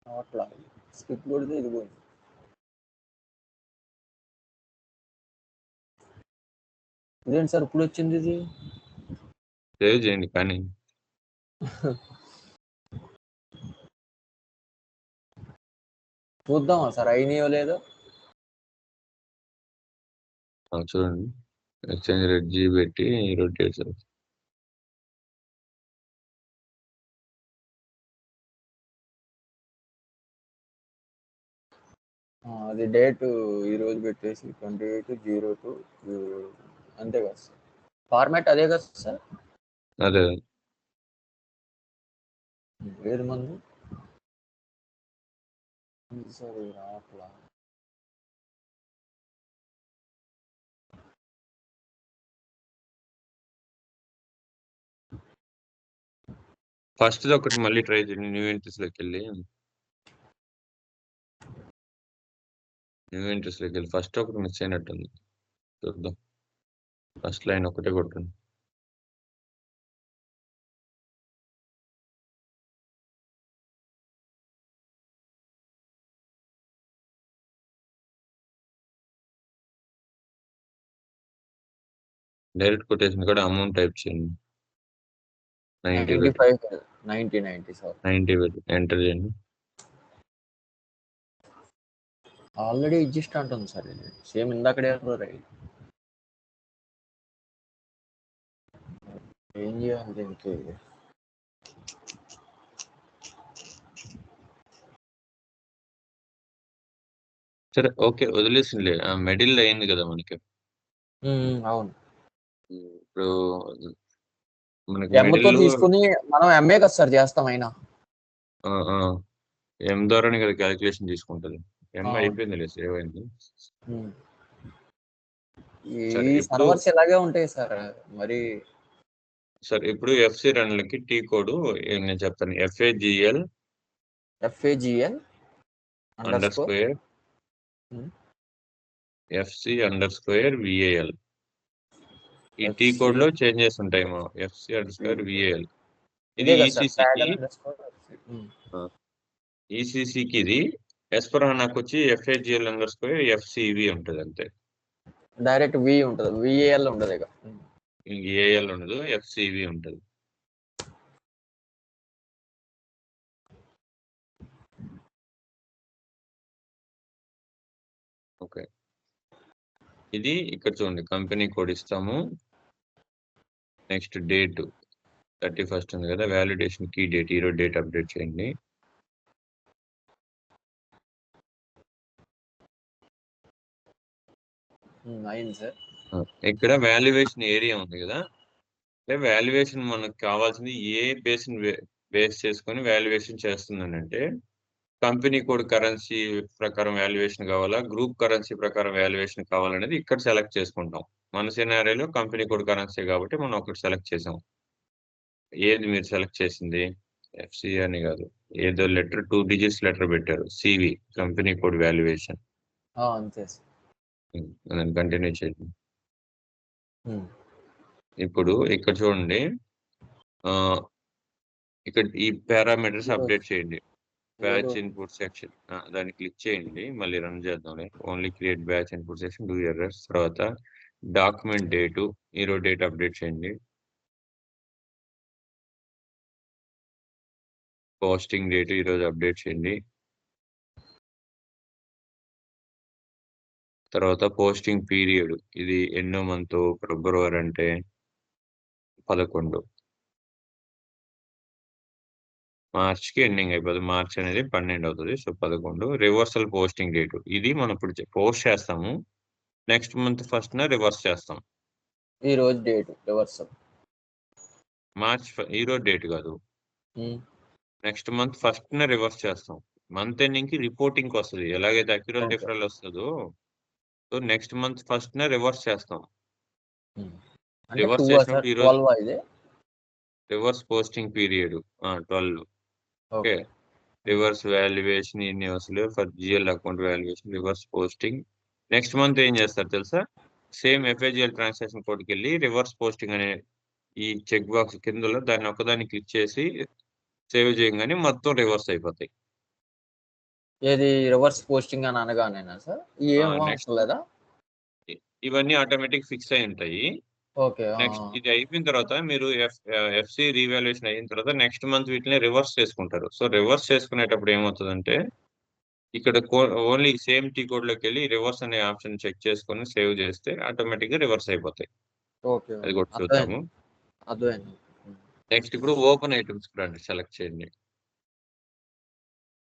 అట్లా స్కిప్ కొడితే ఇది పోయింది. ఇదేంటి సార్ ఇప్పుడు వచ్చింది ఇది?
సేవ్ చేయండి కానీ.
చూద్దామా సార్ అయినాయో లేదో?
చూడండి ఎక్స్చేంజ్ రేట్ జీ పెట్టి రొటేట్ సార్.
అది డేట్ ఈరోజు పెట్టేసి 28/02 అంతే కదా సార్? ఫార్మాట్ అదే కదా సార్?
అదే
ఏది మంది సార్ రావట్లా.
ఫస్ట్ ఒకటి మళ్ళీ ట్రై చేయండి. న్యూ ఎంట్రీస్లోకి వెళ్ళి ఫస్ట్ ఒకటి మిస్ అయినట్టుంది. చూద్దాం. ఫస్ట్ లైన్ ఒకటే కొట్టండి. డైరెక్ట్ కొటేషన్ కూడా అమౌంట్ టైప్ చేయండి. 90
సార్
90 ఎంటర్ చేయండి.
ఆల్రెడీ ఎగ్జిస్ట్ అంటుంది సార్ ఇది. సేమ్ ఇందాకడే రైట్. ఏం చేయాలి దీనికి?
సరే ఓకే వదిలేసిందిలే. మిడిల్ అయింది కదా మనకి.
అవును.
ఇప్పుడు మనకి
ఎంతో
మిడిల్
తీసుకుని మనం ఎంఏ కదా సార్ చేస్తాం అయినా.
ఎం ద్వారానే కదా క్యాలిక్యులేషన్ తీసుకుంటది. ఎం
అవును.
అయిపోయిందిలే, సేవ్ అయింది. సరే
ఈ
ఇప్పుడు
సర్వర్స్ ఇలాగే ఉంటాయి సార్ మరి.
సరే ఇప్పుడు ఎఫ్సి రన్లకి టీ కోడ్ నేను చెప్తాను. FAGL _, FC_VAL. ఈ టీ కోడ్ లో చేంజెస్ ఉంటాయేమో. FC_VAL ఇది ఈసీసీకి ఇది ఎస్పరానాకు వచ్చి FAGL _ FCV ఉంటుంది అంతే.
డైరెక్ట్ వి ఉంటుంది, VAL ఉండదు. ఇక
ఏఎల్ ఉండదు, FCV ఉంటుంది. ఓకే ఇది ఇక్కడ చూడండి, కంపెనీ కోడ్ ఇస్తాము. నెక్స్ట్ డేట్ 31st ఉంది కదా, వ్యాలిడేషన్ కీ డేట్ ఈరోజు డేట్ అప్డేట్ చేయండి.
అయింది సార్.
ఇక్కడ వాల్యుయేషన్ ఏరియా ఉంది కదా, వాల్యుయేషన్ మనకు కావాల్సింది ఏ బేస్ చేసుకొని వాల్యుయేషన్ చేస్తుందని అంటే, కంపెనీ కోడ్ కరెన్సీ ప్రకారం వాల్యుయేషన్ కావాలా, గ్రూప్ కరెన్సీ ప్రకారం వాల్యుయేషన్ కావాలనేది ఇక్కడ సెలెక్ట్ చేసుకుంటాం. మన సినారియోలో కంపెనీ కోడ్ కరెన్సీ కాబట్టి మనం ఒకటి సెలెక్ట్ చేసాం. ఏది మీరు సెలెక్ట్ చేసింది? FC అని కాదు, ఏదో లెటర్ 2 digits లెటర్ పెట్టారు, CV కంపెనీ కోడ్ వాల్యుయేషన్.
అంతే
సార్ కంటిన్యూ చేయండి. ఇప్పుడు ఇక్కడ చూడండి, ఇక్కడ ఈ పారామీటర్స్ అప్డేట్ చేయండి. బ్యాచ్ ఇన్పుట్ సెక్షన్ దాన్ని క్లిక్ చేయండి. మళ్ళీ రన్ చేద్దాం. Only create batch input section, do errors. తర్వాత డాక్యుమెంట్ డేటు ఈరోజు డేట్ అప్డేట్ చేయండి. పోస్టింగ్ డేట్ ఈరోజు అప్డేట్ చేయండి. తర్వాత పోస్టింగ్ పీరియడ్, ఇది ఎన్నో మంత్, ఫిబ్రవరి అంటే 11, మార్చ్కి ఎండింగ్ అయిపోతుంది. మార్చ్ అనేది 12 అవుతుంది, సో 11. రివర్సల్ పోస్టింగ్ డేట్, ఇది మనం ఇప్పుడు పోస్ట్ చేస్తాము. నెక్స్ట్ మంత్ ఫస్ట్ రివర్స్ చేస్తాం.
ఈ రోజు డేట్ రివర్సల్
మార్చ్ ఈరోజు డేట్ కాదు, నెక్స్ట్ మంత్ ఫస్ట్ రివర్స్ చేస్తాం. మంత్ ఎండింగ్ కి రిపోర్టింగ్ వస్తుంది, ఎలాగైతే అక్యురల్ డిఫరెల్ వస్తుందో, so next month first reverse చేస్తాం. రివర్స్ చేసినప్పుడు ఈరోజు reverse posting period 12. Okay, reverse valuation ఇన్ని వస్తుంది for GL account valuation, reverse posting. Next month ఏం చేస్తారు తెలుసా? సేమ్ FAGL ట్రాన్సాక్షన్ కోడ్కి వెళ్ళి రివర్స్ పోస్టింగ్ అనే ఈ చెక్ బాక్స్ కిందలో దాన్ని ఒకదాన్ని క్లిక్ చేసి సేవ్ చేయగానే మొత్తం రివర్స్ అయిపోతాయి.
ఏది రివర్స్ పోస్టింగ్ అని అనగానేనా సార్? ఏం అవసరం లేదా?
ఇవన్నీ ఆటోమేటిక్ ఫిక్స్ అయి ఉంటాయి.
ఓకే.
నెక్స్ట్ ఇది అయిపోయిన తర్వాత మీరు ఎఫ్సి రీవాల్యుయేషన్ అయిన తర్వాత నెక్స్ట్ మంత్ వీటిని రివర్స్ చేసుకుంటారు. సో రివర్స్ చేసుకునేటప్పుడు ఏమవుతుందంటే ఇక్కడ ఓన్లీ సేమ్ టీ కోడ్ లోకి వెళ్ళి రివర్స్ అనే ఆప్షన్ చెక్ చేసుకొని సేవ్ చేస్తే ఆటోమేటిక్ గా రివర్స్ అయిపోతాయి.
ఓకే.
అది కూడా చూద్దాము.
అర్థమైంది. అర్థమైంది.
నెక్స్ట్ ఇప్పుడు ఓపెన్ ఐటమ్స్ రండి, సెలెక్ట్ చేయండి.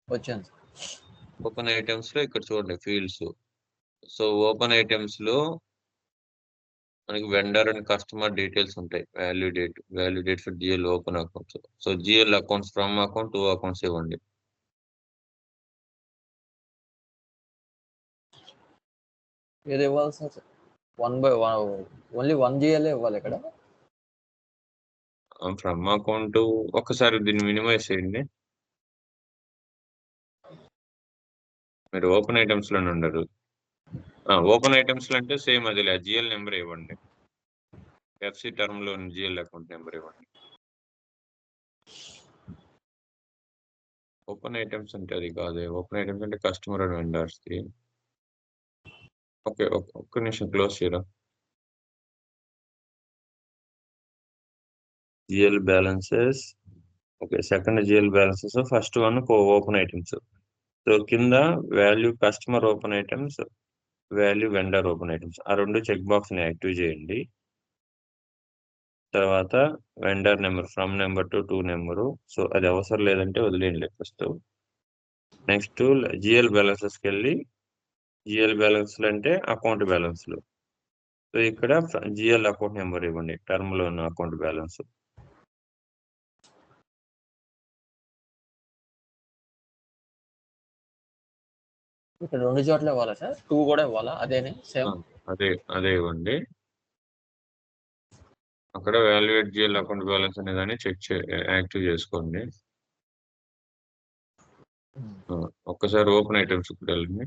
వచ్చాను సార్.
ఓపెన్ ఐటమ్స్ లో ఇక్కడ చూడండి ఫీల్డ్స్. సో ఓపెన్ ఐటమ్స్ లో మనకి వెండర్ అండ్ కస్టమర్ డీటెయిల్స్ ఉంటాయి. Value date for GL open accounts. So GL accounts from account 2 accounts ఇవ్వండి.
ఏది ఇవ్వాలి సార్? 1/1 ఓన్లీ 1 జిఎల్ ఇవ్వాలి ఇక్కడ.
ఫ్రమ్ అకౌంట్ ఒక్కసారి దీన్ని మినిమైజ్ చేయండి. మీరు ఓపెన్ ఐటమ్స్ లోనే ఉండరు. ఓపెన్ ఐటమ్స్ లో అంటే సేమ్ అదిలే, జిఎల్ నెంబర్ ఇవ్వండి. ఎఫ్సి టర్మ్ లో జిఎల్ అకౌంట్ నెంబర్ ఇవ్వండి. ఓపెన్ ఐటమ్స్ అంటే అది కాదు. ఓపెన్ ఐటమ్స్ అంటే కస్టమర్ అండ్ వెండర్స్ కి. ఓకే, ఒక్క నిమిషం క్లోజ్ చేయరా. GL balances. Okay, second GL balances, first one open items. So కింద value customer open items, value vendor open items, ఆ రెండు చెక్ బాక్స్ ని యాక్టివ్ చేయండి. తర్వాత vendor number from number to 2 number. So అది అవసరం లేదంటే వదిలేయండి ఫస్ట్. నెక్స్ట్ జిఎల్ బ్యాలెన్సెస్కి వెళ్ళి జిఎల్ బ్యాలెన్స్ అంటే అకౌంట్ బ్యాలెన్స్లు. సో ఇక్కడ జిఎల్ అకౌంట్ నెంబర్ ఇవ్వండి, టర్మ్ లో ఉన్న అకౌంట్ బ్యాలెన్స్.
ఇక్కడ 2 చోట్ల ఇవ్వాలా సార్? 2 కూడా ఇవ్వాలా? అదేనే సేమ్?
అదే ఇవ్వండి. అక్కడ వాల్యుయేట్ జిఎల్ అకౌంట్ బ్యాలెన్స్ అనేదాన్ని యాక్టివ్ చేసుకోండి. ఒక్కసారి ఓపెన్ ఐటమ్స్ వెళ్ళండి.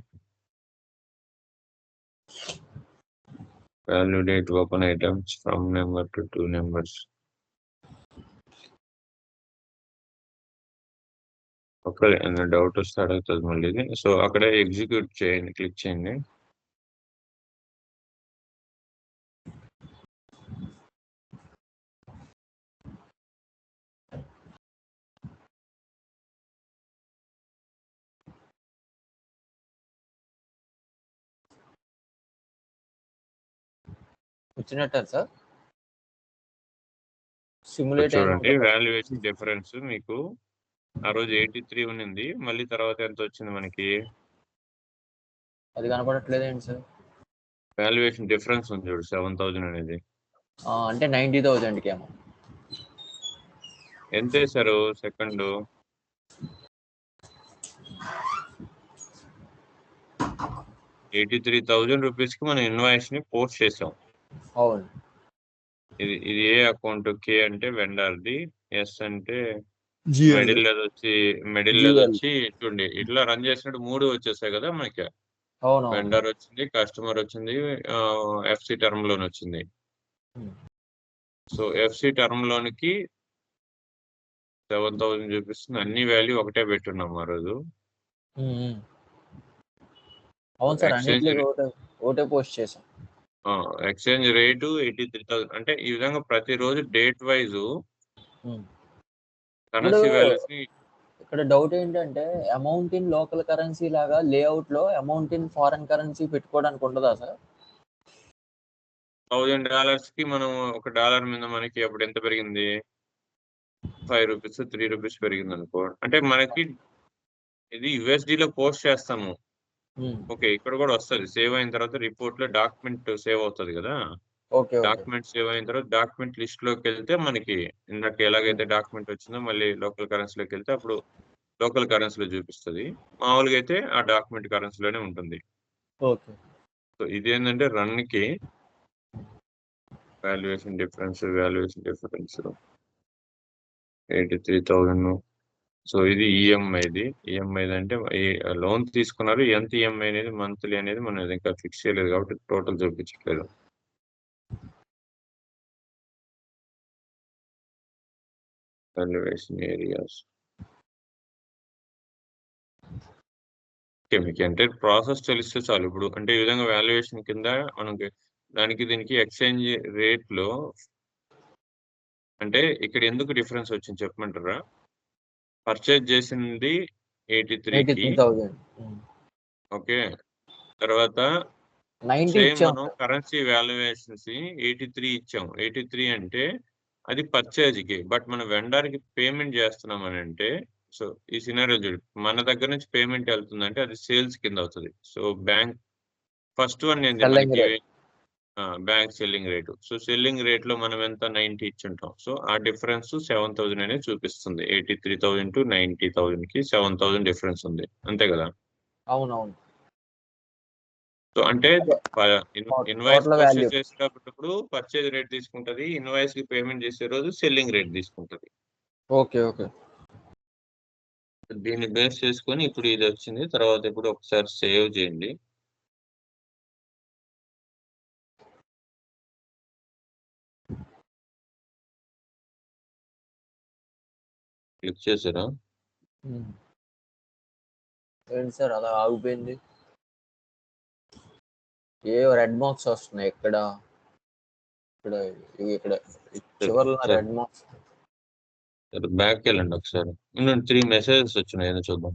Value date open items from number to 2 numbers. ఒక్క డౌట్ వస్తే అడుగుతుంది మళ్ళీ ఇది. సో అక్కడ ఎగ్జిక్యూట్ చేయండి, క్లిక్ చేయండి.
వచ్చినట్టు సార్ సిమ్యులేట్
చూడండి వాల్యుయేషన్ డిఫరెన్స్ మీకు ఆ రోజు 83 ఉన్నింది, మళ్ళీ తర్వాత ఎంత వచ్చింది మనకి?
అది కనపడట్లేదు ఏంటి సార్?
వాల్యుయేషన్ డిఫరెన్స్ ఉంది చూడు, 7,000 అనేది.
అంటే 90,000 ఏమో.
ఎంత వేశారు సెకండ్? 83,000 రూపీస్ కి మనం ఇన్వాయిస్ ని పోస్ట్ చేసాం.
అవును.
ఇది ఏ అకౌంట్? కే అంటే వెండర్ది, ఎస్ అంటే మిడిల్ వచ్చి చూడండి ఇట్లా రన్ చేసినట్టు 3 వచ్చేసాయి కదా మనకి.
అవును.
వెండర్ వచ్చింది, కస్టమర్ వచ్చింది, ఎఫ్సి టర్మ్ లోన్ వచ్చింది. సో ఎఫ్సి టర్మ్ లోన్కి 7,000 చూపిస్తుంది. అన్ని వాల్యూ ఒకటే పెట్టున్నాం ఆ రోజు.
అవును సార్, అన్నిటికీ ఒకటే పోస్ట్ చేసాం.
Exchange rate 83,000. అంటే ఈ విధంగా ప్రతిరోజు డేట్ వైజ్ కరెన్సీ వాల్యూస్ ని.
ఇక్కడ డౌట్ ఏంటంటే అమౌంట్ ఇన్ లోకల్ కరెన్సీ లాగా లేఅవుట్ లో అమౌంట్ ఇన్ ఫారెన్ కరెన్సీ పెట్టుకోవడానికి ఉండదా సార్?
$1,000 కి మనం $1 మీద మనకి అప్పుడు ఎంత పెరిగింది? 5 రూపీస్ 3 రూపీస్ పెరిగింది అనుకో. అంటే మనకి ఇది USD లో పోస్ట్ చేస్తాము. ఓకే, ఇక్కడ కూడా వస్తుంది. సేవ్ అయిన తర్వాత రిపోర్ట్ లో డాక్యుమెంట్ సేవ్ అవుతుంది కదా. డాక్యుమెంట్ సేవ్ అయిన తర్వాత డాక్యుమెంట్ లిస్ట్ లోకి వెళ్తే మనకి ఇందాక ఎలాగైతే డాక్యుమెంట్ వచ్చిందో మళ్ళీ లోకల్ కరెన్సీలోకి వెళ్తే అప్పుడు లోకల్ కరెన్సీలో చూపిస్తుంది. మామూలుగా అయితే ఆ డాక్యుమెంట్ కరెన్సీలోనే ఉంటుంది. సో ఇదేంటంటే రన్ కి వాల్యుయేషన్ డిఫరెన్స్ 83,000. సో ఇది ఈఎంఐ అంటే లోన్ తీసుకున్నారు, ఎంత ఈఎంఐ అనేది మంత్లీ అనేది మనం ఇంకా ఫిక్స్ చేయలేదు కాబట్టి టోటల్ చూపించట్లేదు. Valuation areas. ఓకే, మీకు అంటే ప్రాసెస్ తెలిస్తే చాలు. ఇప్పుడు అంటే ఈ విధంగా వాల్యుయేషన్ కింద మనకి దానికి దీనికి ఎక్స్చేంజ్ రేట్లో అంటే ఇక్కడ ఎందుకు డిఫరెన్స్ వచ్చింది చెప్పమంటారా? పర్చేజ్ చేసింది 83కి
83,000.
ఓకే. తర్వాత
90
సేమ్
ఇచ్చాం
మనం
సార్.
కరెన్సీ వాల్యుయేషన్స్ 83 ఇచ్చాం. 83 అంటే అది పర్చేజ్‌కి. బట్ మనం వెండర్‌కి పేమెంట్ చేస్తున్నాం అని అంటే సో ఈ సినారియో చూడు. మన దగ్గర నుంచి పేమెంట్ వెళ్తుందంటే అది సేల్స్ కింద అవుతది. సో బ్యాంక్ ఫస్ట్ వన్ ఏంది
సెల్లింగ్
మనకి
rate.
Bank selling rate. So selling రేట్‌లో మనం ఎంత 90 ఇచ్చుంటాం. సో ఆ డిఫరెన్స్ 7,000 అనేది చూపిస్తుంది. 83,000 టు 90,000కి 7,000 డిఫరెన్స్ ఉంది. అంతే కదా!
అవునవును.
సో అంటే
అదే
ఇన్వాయిస్
టోటల్ వాల్యూ.
ప్రాసెస్ చేసేటప్పుడు పర్చేజ్ రేట్ తీసుకుంటది. ఇన్వాయిస్‌కి పేమెంట్ చేసే రోజు సెల్లింగ్ రేట్ తీసుకుంటది.
ఓకే. ఓకే.
దీన్ని బేస్ చేసుకొని ఇప్పుడు ఇది వచ్చింది. తర్వాత ఇప్పుడు ఒకసారి సేవ్ చేయండి. క్లిక్ చేసారా?
ఏంటి సార్ అలా ఆగిపోయింది? ఏ రెడ్ మార్క్స్ వస్తున్నాయి ఇక్కడ ఇక్కడ ఇక్కడ చివరిలో రెడ్ మార్క్స్.
బ్యాక్ వెళ్ళండి ఒకసారి. 3 మెసేజెస్ వచ్చినాయి ఏదో చూద్దాం.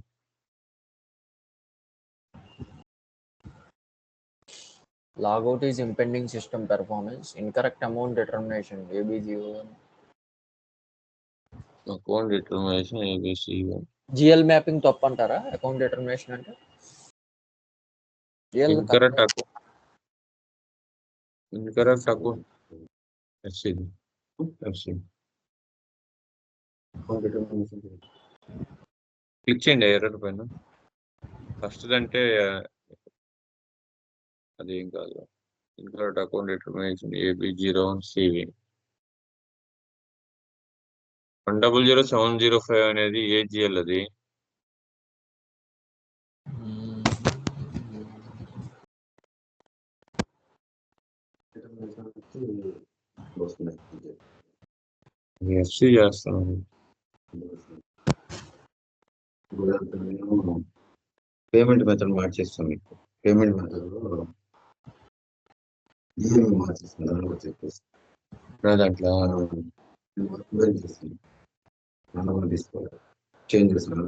Logout is impending system performance. Incorrect amount determination. ABGO1.
Account determination ABC
GL mapping తప్పు అంటారా అకౌంట్ డిటర్మినేషన్ అంటే?
ఇన్కరెక్ట్ అకౌంట్ ఎఫ్సిడి క్లిక్ చేయండి ఎర్రర్ పైన. ఫస్ట్ అంటే అది ఏం కాదు. Incorrect account determination AB01 CV 100705 అనేది AGL అది. ఎఫ్సి చేస్తాను. పేమెంట్ మెథడ్ మార్చేస్తాం. మీకు పేమెంట్ మెథడ్ దాంట్లో చేంజ్ చేస్తాను.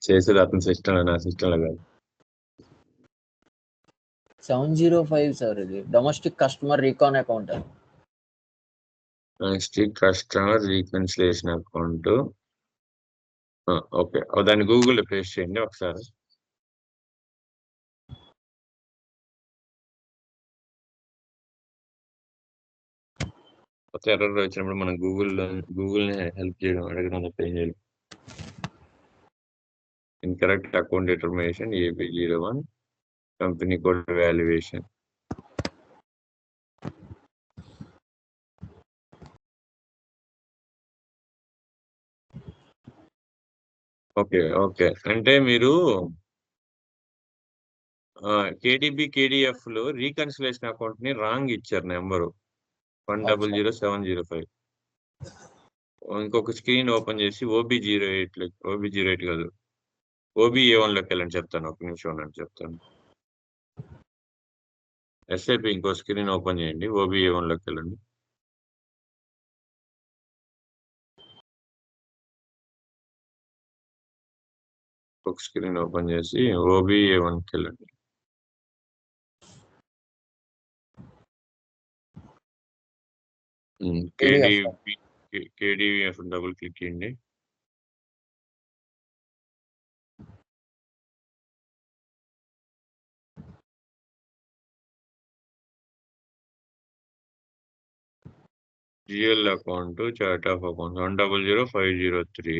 చేసేది అతని సిస్టమ్ నా సిస్టంలో కాదు.
705 సార్ ఇది domestic customer recon account.
Domestic customer reconciliation account. Okay దాన్ని గూగుల్లో పేస్ట్ చేయండి ఒకసారి. కొత్త ఎర్రర్ వచ్చినప్పుడు మనం గూగుల్ని హెల్ప్ చేయడం అడగడం ఏం చేయాలి. Incorrect account determination AB01 company code valuation. Okay okay అంటే మీరు KDF లో రీకన్సిలేషన్ అకౌంట్ ని రాంగ్ ఇచ్చారు నెంబరు 100705. ఇంకొక స్క్రీన్ ఓపెన్ చేసి OB08 కాదు OBA1 లోకి వెళ్ళండి చెప్తాను. ఒక నిమిషం ఉండండి చెప్తాను. SAP ఇంకో స్క్రీన్ ఓపెన్ చేయండి. OBA1 లోకి వెళ్ళండి. ఒక స్క్రీన్ ఓపెన్ చేసి OBA1కి వెళ్ళండి. KDF డబుల్ క్లిక్ చేయండి. GL account chart of account 100503.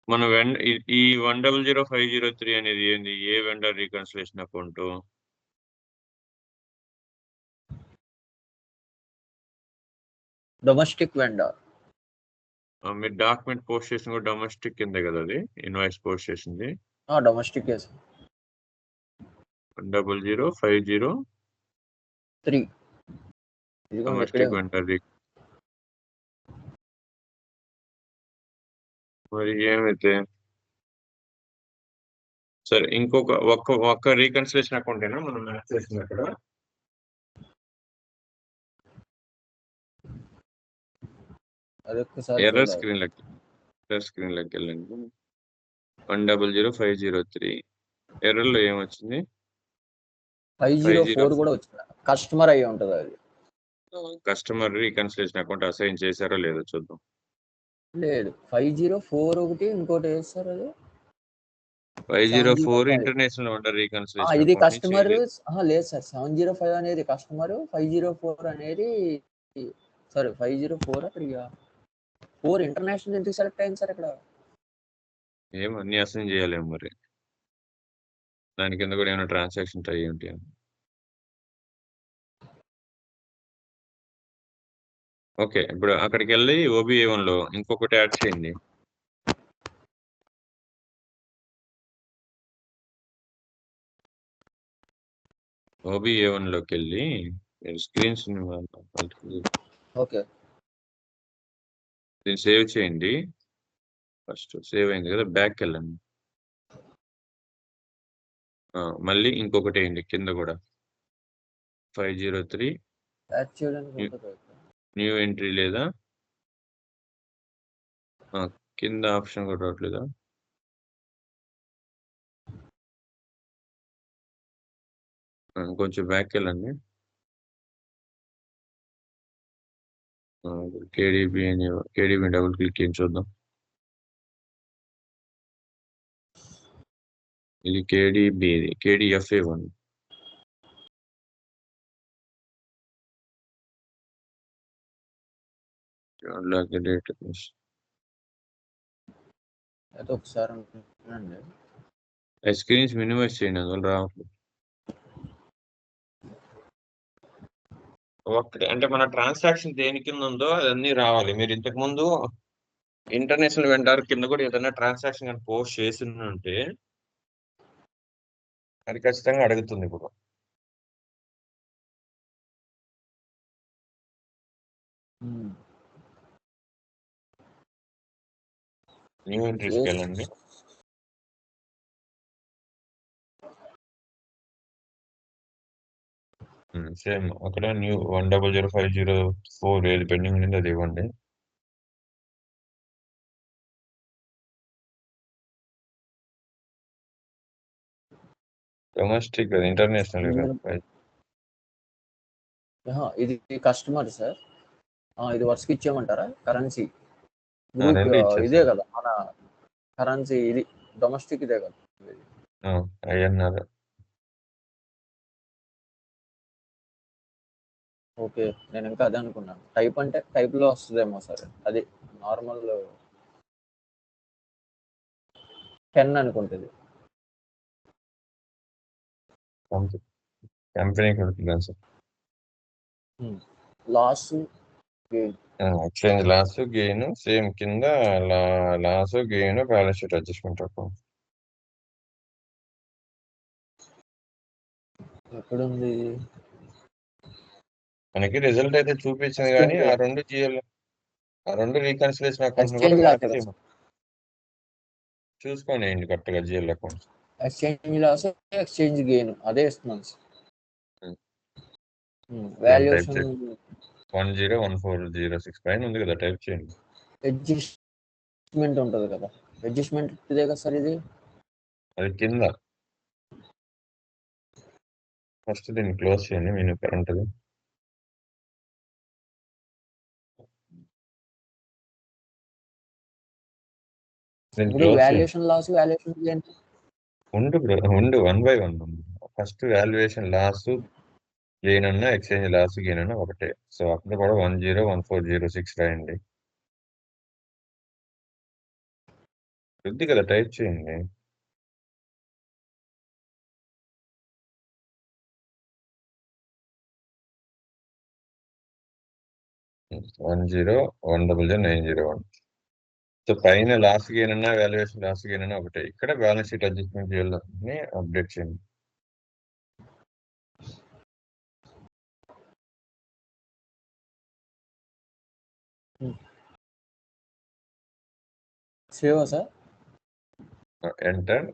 మన ఈ 100503 అనేది ఏంది? ఏ vendor reconciliation account?
Domestic vendor.
మీరు డాక్యుమెంట్ పోస్ట్ చేసిన కూడా డొమెస్టిక్ కింద కదా అది ఇన్వాయిస్ పోస్ట్ చేసింది.
డొమెస్టిక్
100503 డొమెస్టిక్ వెండర్ మరి ఏమైతే సరే ఇంకొక ఒక్క రీకన్సిలేషన్ అకౌంటేనా మనం మ్యాచ్ చేసింది అక్కడ?
అదొక్కసారి
ఎర్రర్
చూడాలి.
స్క్రీన్లోకి వెళ్ళండి. 100503 ఎర్రర్లో ఏమొచ్చింది?
504 కూడా వచ్చింది. కస్టమర్ అయ్యి ఉంటుంది అది.
కస్టమర్ రీకన్సిలేషన్ అకౌంట్ అసైన్ చేశారో లేదో చూద్దాం.
లేదు 504 ఒకటి ఇంకోటి ఏది సార్ అది?
504
705.
ఇంటర్నేషనల్ ఆర్డర్ రీకన్సిలేషన్
ఇది
అకౌంట్ నుంచి
కస్టమర్ లేదు సార్. 705 అనేది కస్టమర్, 504 అనేది సారీ 504 3 4 ఇంటర్నేషనల్ ఎందుకు సెలెక్ట్ అయింది సార్ ఇక్కడ?
ఏమో అన్ని అసైన్ చేయాలేమో మరి. దాని కింద కూడా ఏమైనా ట్రాన్సాక్షన్ అయ్యి ఉంటాయి. ఓకే, ఇప్పుడు అక్కడికి వెళ్ళి OBA1 లో ఇంకొకటి యాడ్ చేయండి. OBA1 లోకి వెళ్ళి స్క్రీన్స్
ఓకే,
దీన్ని సేవ్ చేయండి. ఫస్ట్ సేవ్ అయింది కదా, బ్యాక్ వెళ్ళండి. మళ్ళీ ఇంకొకటి వేయండి కింద కూడా 503
యాడ్ చేయడానికి ఉంటుంది.
న్యూ ఎంట్రీ లేదా? కింద ఆప్షన్ కూడా రావట్లేదా? కొంచెం బ్యాక్ వెళ్ళండి. కేడీబీ డబుల్ క్లిక్ చేసి చూద్దాం. ఇది కేడీబీ, KDFA1. డేట్
అయితే ఒకసారి ఉంటుందండి.
స్క్రీన్స్ మినిమైజ్ చేయండి, అందువల్ల రావట్లేదు. ఒకటి అంటే మన ట్రాన్సాక్షన్ దేని కింద ఉందో అదన్నీ రావాలి. మీరు ఇంతకు ముందు ఇంటర్నేషనల్ వెండర్ కింద కూడా ఏదైనా ట్రాన్సాక్షన్ కానీ పోస్ట్ చేసి ఉంటే అది ఖచ్చితంగా అడుగుతుంది. ఇప్పుడు న్యూ ఎంట్రీస్కి వెళ్ళండి. సేమ్ అక్కడ న్యూ 100504 ఏది పెండింగ్ ఉండింది అది ఇవ్వండి. డొమెస్టిక్ కదా, ఇంటర్నేషనల్ కదా.
ఇది కస్టమర్ సార్. ఇది వర్క్కి ఇచ్చేయమంటారా? కరెన్సీ
రెండు
గ్రూప్ ఇదే
ఇచ్చేసాను.
కదా మన కరెన్సీ, ఇది డొమెస్టిక్ ఇదే కదా.
అయ్యన్నారు.
ఓకే, నేను ఇంకా అదే అనుకున్నాను. టైప్ అంటే టైప్లో వస్తుందేమో సార్. అది నార్మల్ 10 అనుకుంటుంది.
కంపెనీ కొడుతున్నాను sir.
Loss gain,
exchange loss gain same కింద loss gain balance sheet adjustment account
ఎక్కడుంది?
మనకి రిజల్ట్ అయితే చూపించింది, కానీ ఆ రెండు రీకన్సిలేషన్ అకౌంట్ కూడా
ఎక్స్చేంజ్
మ్యాచ్
లాస్,
చేయమని చూసుకోండి కరెక్ట్ గా GL accounts.
Exchange loss, exchange gain అదే ఇస్తున్నాను సార్.
టైప్
వాల్యుయేషన్
చేయండి. 101406 పైన ఉంది కదా, టైప్ చేయండి.
అడ్జస్ట్మెంట్ ఉంటుంది కదా, అడ్జస్ట్మెంట్ ఇదే కదా సార్. ఇది
అది కింద ఫస్ట్ దీన్ని క్లోజ్ చేయండి. మెనూ ఉంటుంది.
వాల్యుయేషన్ లాస్, వాల్యుయేషన్ గెయిన్
ఉండు 1 by 1 first valuation loss gain అన్నా ఎక్స్చేంజ్ లాస్ గెయిన్ అన్నా ఒకటే. సో అక్కడ కూడా 101406 రాయండి. ఉంది కదా, టైప్ చేయండి. వన్ 100901. సో పైన లాస్ గెయిన్ అన్నా వాల్యుయేషన్ లాస్ గెయిన్ అన్నా ఒకటే. ఇక్కడ బ్యాలెన్స్ షీట్ అడ్జస్ట్మెంట్ చేయాలని అప్డేట్ చేయండి.
సేవా సార్?
ఎంటర్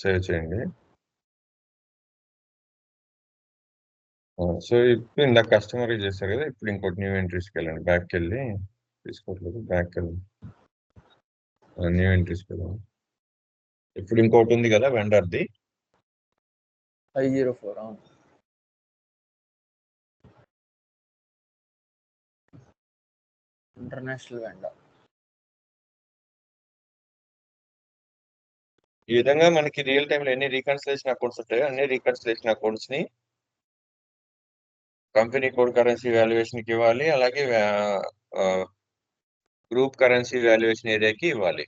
సేవ్ చేయండి. సో ఇప్పుడు ఇందాక కస్టమర్ చేశారు కదా, ఇప్పుడు ఇంకోటి న్యూ ఎంట్రీస్కి వెళ్ళండి. బ్యాక్కి వెళ్ళి తీసుకోవట్లేదు, బ్యాక్కి వెళ్ళండి. న్యూ ఎంట్రీస్కి వెళ్ళండి. ఇప్పుడు ఇంకోటి ఉంది కదా వెండర్ది,
504 అవును. International vendor.
ఈ విధంగా మనకి రియల్ టైంలో ఎన్ని రీకన్సిలేషన్ అకౌంట్స్ ఉంటాయో అన్ని రీకన్సిలేషన్ అకౌంట్స్ ని కంపెనీ కోడ్ కరెన్సీ వాల్యుయేషన్ కి ఇవ్వాలి, అలాగే గ్రూప్ కరెన్సీ వాల్యుయేషన్ ఏరియాకి ఇవ్వాలి.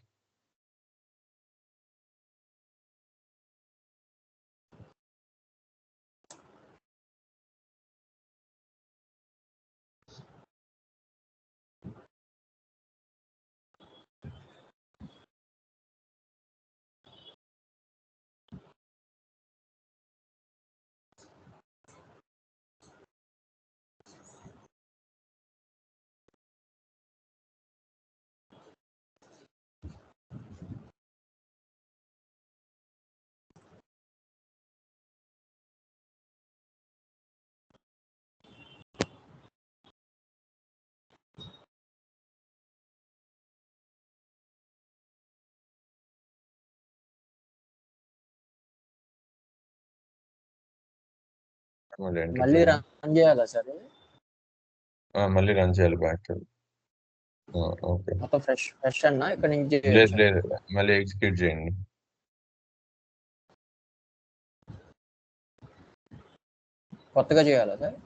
మళ్ళీ రన్ చేయాలా సార్?
మళ్ళీ రన్ చేయాలి బ్యాక్. ఓకే,
మొత్తం ఫ్రెష్ అన్నా ఇక్కడ నుంచి
లేదు లేదు, మళ్ళీ ఎగ్జిక్యూట్ చేయండి.
కొత్తగా చేయాలా సార్?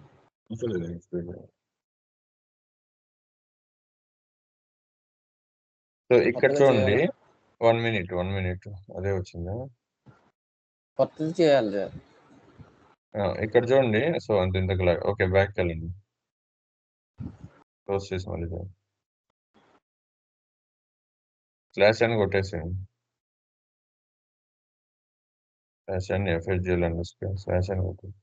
సో ఇక్కడ చూడండి, 1 minute అదే వచ్చిందా?
కొత్తది చేయాలి సార్.
ఇక్కడ చూడండి, సో అంత ఇంతకు ఓకే, బ్యాక్ వెళ్ళండి, క్లోజ్ చేసి మళ్ళీ స్లాష్ అని కొట్టేసేయండి. స్లాష్ అని ఎఫ్హెచ్జిఎల్ అండర్స్కోర్ స్లాష్ అని కొట్టేసి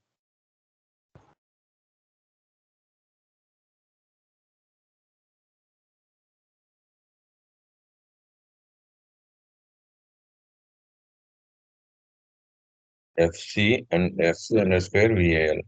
FC and FC underscore VAL.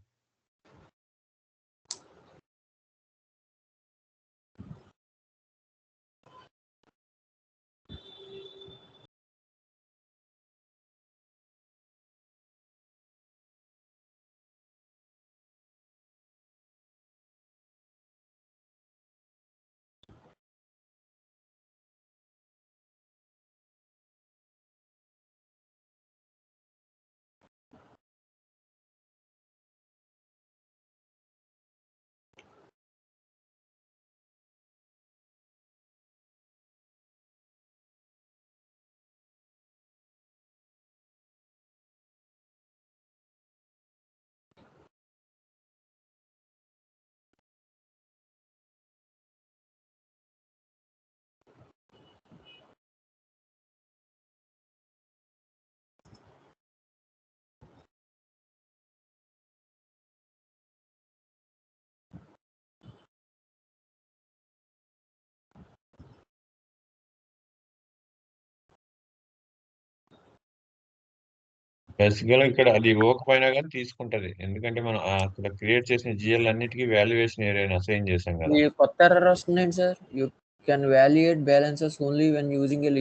బేసిక్గా ఇక్కడ అది ఇవ్వకపోయినా కానీ తీసుకుంటది, ఎందుకంటే మనం అక్కడ క్రియేట్ చేసిన జిఎల్ అన్నిటికీ వాల్యుయేషన్ ఏరియాని అసైన్ చేసాం కదా.
ఈ కొత్త ఎర్రర్ వస్తుందండి sir? You can valuate balances only when using a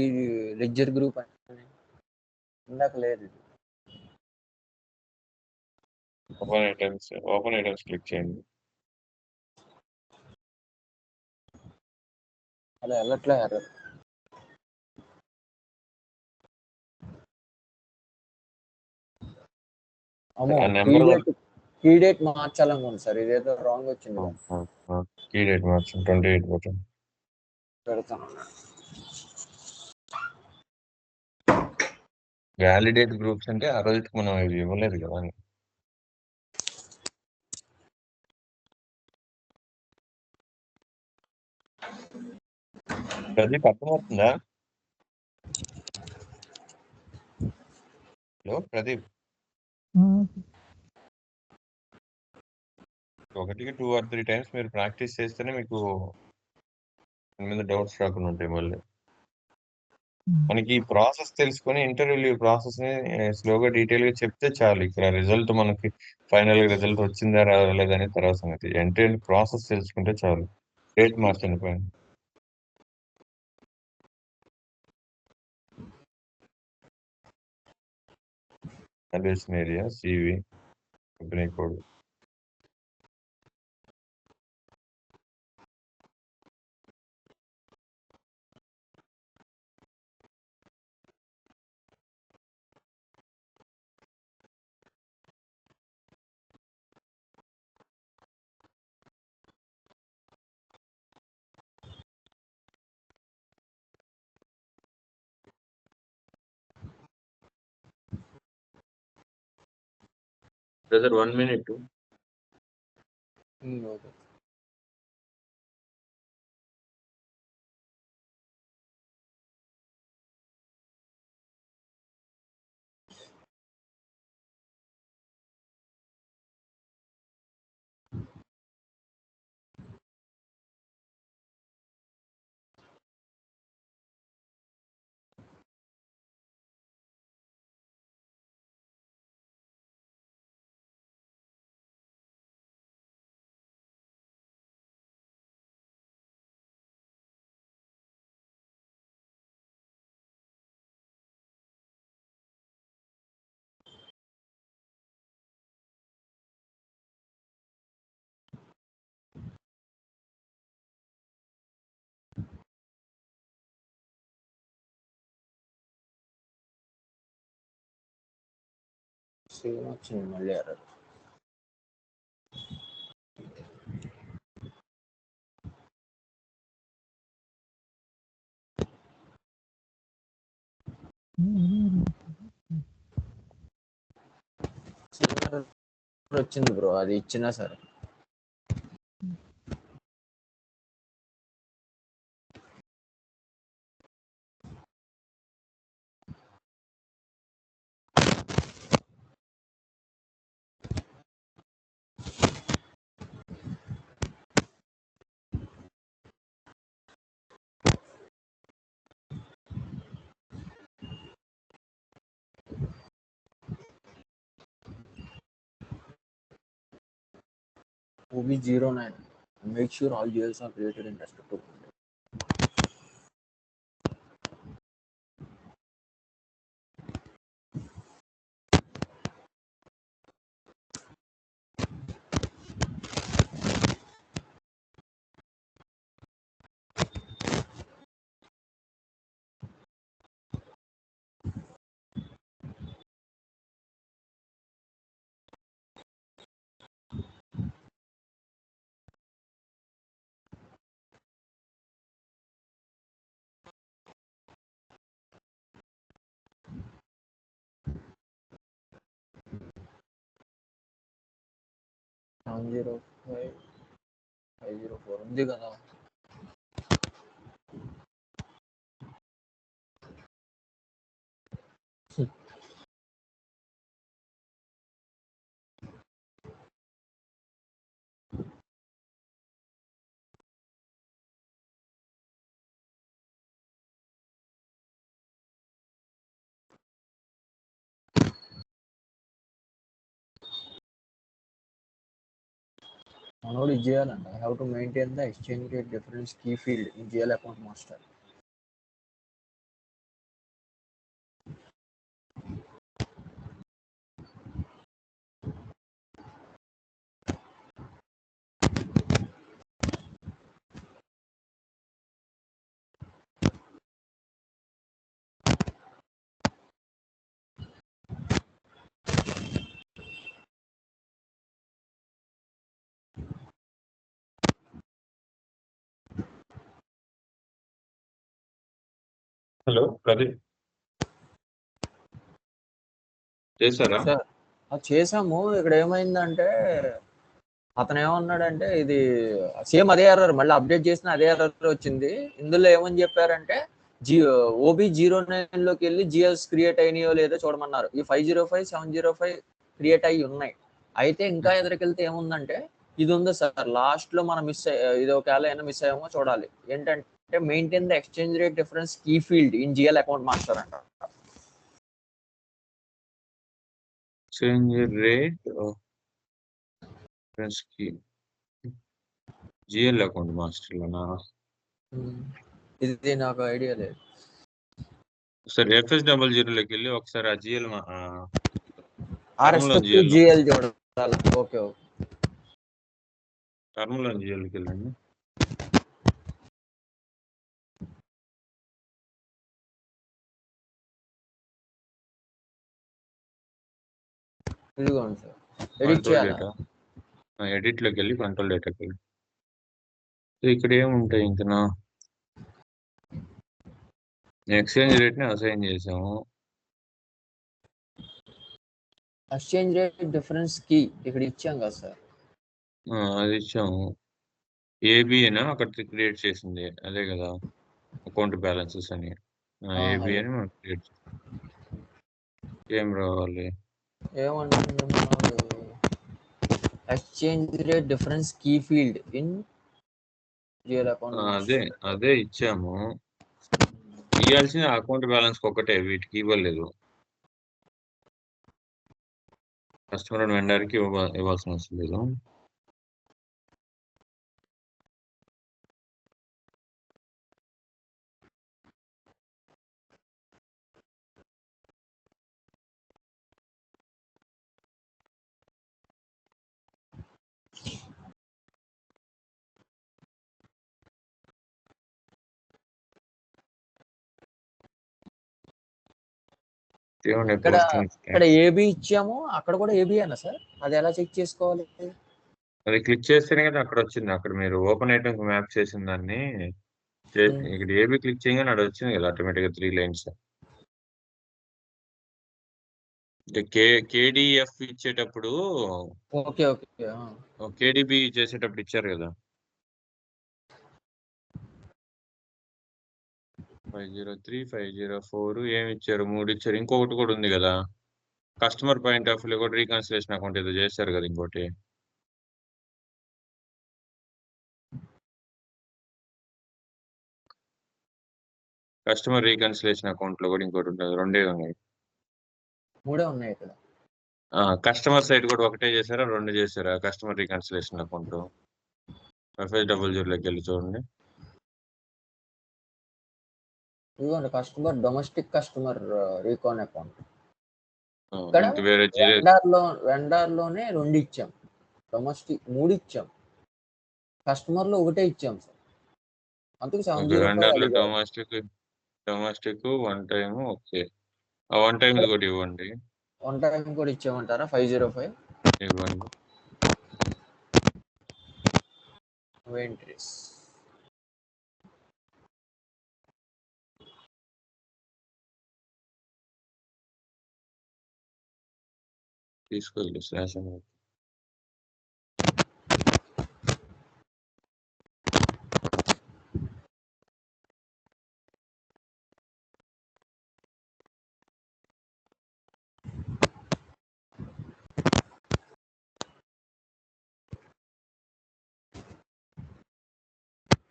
ledger group అని ఇందాక లేదు.
ఓపెన్ ఐటమ్స్ క్లిక్ చేయండి.
అలా వెళ్ళట్లే ఎర్రర్. కీ డేట్ మార్చాలనుకోండి సార్, ఇదేదో రాంగ్ వచ్చింది.
కీ డేట్ మార్చండి, 28 పోతుంది.
పెడతాను.
వ్యాలిడేట్ గ్రూప్స్ అంటే ఆ రోజుకి మనం ఇది ఇవ్వలేదు కదా. ప్రదీప్ అర్థమవుతుందా? Hello Pradeep, 1 to 2 or 3 times మీరు ప్రాక్టీస్ చేస్తేనే మీకు దాని మీద డౌట్స్ రాకుండా ఉంటాయి మళ్ళీ. మనకి ఈ ప్రాసెస్ తెలుసుకొని ఇంటర్వ్యూ ప్రాసెస్ ని స్లోగా డీటెయిల్ గా చెప్తే చాలు. ఇక్కడ రిజల్ట్ మనకి ఫైనల్ రిజల్ట్ వచ్చిందా రాలేదని తర్వాత సంగతి. ఎంటైర్ ప్రాసెస్ తెలుసుకుంటే చాలు. డేట్ మార్చండి పైన. Address area, CV, company code. Brother 1 minute.
Okay. Same వచ్చింది మళ్ళీ ఎర్రర్. వచ్చింది బ్రో, అది ఇచ్చినా సరే. OB09. Make sure all GLs are created in respective folder. Zero 504 ఉంది కదా. మనోడు ఇది చేయాలంట. I have to maintain the exchange rate difference key field in GL account master.
Hello Pradeep, చేశారా?
సార్ అది చేసాము. ఇక్కడ ఏమైందంటే అతను ఏమన్నాడంటే ఇది సేమ్ అదే ఎర్రర్, మళ్ళీ అప్డేట్ చేసిన అదే ఎర్రర్ వచ్చింది. ఇందులో ఏమని చెప్పారంటే OB09 లోకి వెళ్ళి జిఎస్ క్రియేట్ అయినాయో లేదో చూడమన్నారు. ఈ 505 705 క్రియేట్ అయ్యి ఉన్నాయి. అయితే ఇంకా ఎదురుకెళ్తే ఏముందంటే ఇది ఉంది సార్, లాస్ట్ లో మనం ఇది ఒకవేళ ఏమైనా మిస్ అయ్యామో చూడాలి. ఏంటంటే అంటే maintain the exchange rate difference key field in GL account master అంట.
చేంజ్ రేట్ కి జిఎల్ అకౌంట్ మాస్టర్లోనా?
ఇది నాకు ఐడియా లేదు.
ఒకసారి FS00లోకి వెళ్ళి ఒకసారి ఆ జిఎల్
RS తో జిఎల్ చూడాలి. Okay okay.
టర్మ్లో జిఎల్కి వెళ్ళండి.
ఇదిగోండి సార్, ఎడిట్ చేయాలి.
ఎడిట్లోకి వెళ్ళి కంట్రోల్ డేటాకి వెళ్ళి ఇక్కడ ఏముంటాయి ఇంకా ఎక్స్చేంజ్ రేట్ని అసైన్ చేసాము.
ఎక్స్చేంజ్ రేట్ డిఫరెన్స్ కి ఇక్కడ ఇచ్చాం కదా సార్.
అది ఇచ్చాము. ఏబిఏనా అక్కడ క్రియేట్ చేసింది అదే కదా, అకౌంట్ బ్యాలెన్సెస్ అని. ఏబి అని మనం క్రియేట్ చేస్తాం. ఏం రావాలి?
ఏమంటున్నారు? Exchange rate difference key field in GL account.
అదే ఇచ్చాము. ఇవ్వాల్సిన అకౌంట్ బ్యాలెన్స్ ఒకటే, వీటికి ఇవ్వలేదు. కస్టమర్ అండ్ వెండర్కి ఇవ్వాల్సిన అవసరం లేదు.
ఇక్కడ ఏబి ఇచ్చాము, అక్కడ కూడా ఏబి అన్న సార్. అది ఎలా చెక్ చేసుకోవాలి?
అది క్లిక్ చేస్తేనే కదా అక్కడ వచ్చింది. అక్కడ మీరు ఓపెన్ ఐటమ్ మ్యాప్ చేసిన దాన్ని ఇక్కడ ఏబి క్లిక్ చేయగానే అక్కడ వచ్చింది కదా ఆటోమేటిక్గా 3 లైన్స్. కేడిఎఫ్ ఇచ్చేటప్పుడు
ఓకే ఓకే
కేడిబి చేసేటప్పుడు ఇచ్చారు కదా 503 504 ఏమి ఇచ్చారు? 3 ఇచ్చారు. ఇంకొకటి కూడా ఉంది కదా, కస్టమర్ పాయింట్ ఆఫ్ వ్యూ కూడా రీకన్సిలేషన్ అకౌంట్ ఏదో చేశారు కదా ఇంకోటి. కస్టమర్ రీకన్సిలేషన్ అకౌంట్ లో కూడా ఇంకోటి ఉంటుంది. 2 ఉన్నాయి.
3 ఉన్నాయి ఇక్కడ.
కస్టమర్ సైడ్ కూడా ఒకటే చేశారా 2 చేశారా? కస్టమర్ రీకన్సిలేషన్ అకౌంట్ FS00లోకి వెళ్ళి చూడండి.
ఇదిగోండి customer domestic customer recon account. Vendor లోనే 2 ఇచ్చాం, డొమెస్టిక్ 3 ఇచ్చాం, కస్టమర్ లో 1 ఇచ్చాం సార్. అందుకు
డొమెస్టిక్ 1 టైం. ఓకే, ఆ 1 టైం కూడా ఇవ్వండి.
1 టైం కూడా ఇచ్చామంటారా? 505
ఇవ్వండి.
ఇన్వెంటరీస్
తీసుకోవాలి స్లాష్.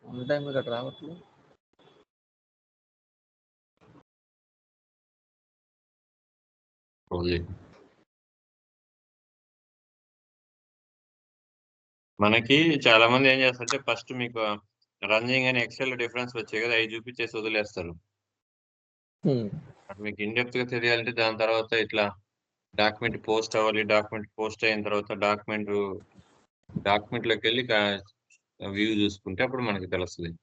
వన్ టైం ఇక్కడ రావట్లేదు.
మనకి చాలా మంది ఏం చేస్తారంటే ఫస్ట్ మీకు రన్నింగ్ అని ఎక్సెల్ డిఫరెన్స్ వచ్చాయి కదా, అవి చూపించేసి వదిలేస్తారు. మీకు ఇన్ డెప్త్ గా తెలియాలంటే దాని తర్వాత ఇట్లా డాక్యుమెంట్ పోస్ట్ అవ్వాలి. డాక్యుమెంట్ పోస్ట్ అయిన తర్వాత డాక్యుమెంట్ లోకి వెళ్ళి వ్యూ చూసుకుంటే అప్పుడు మనకి తెలుస్తుంది.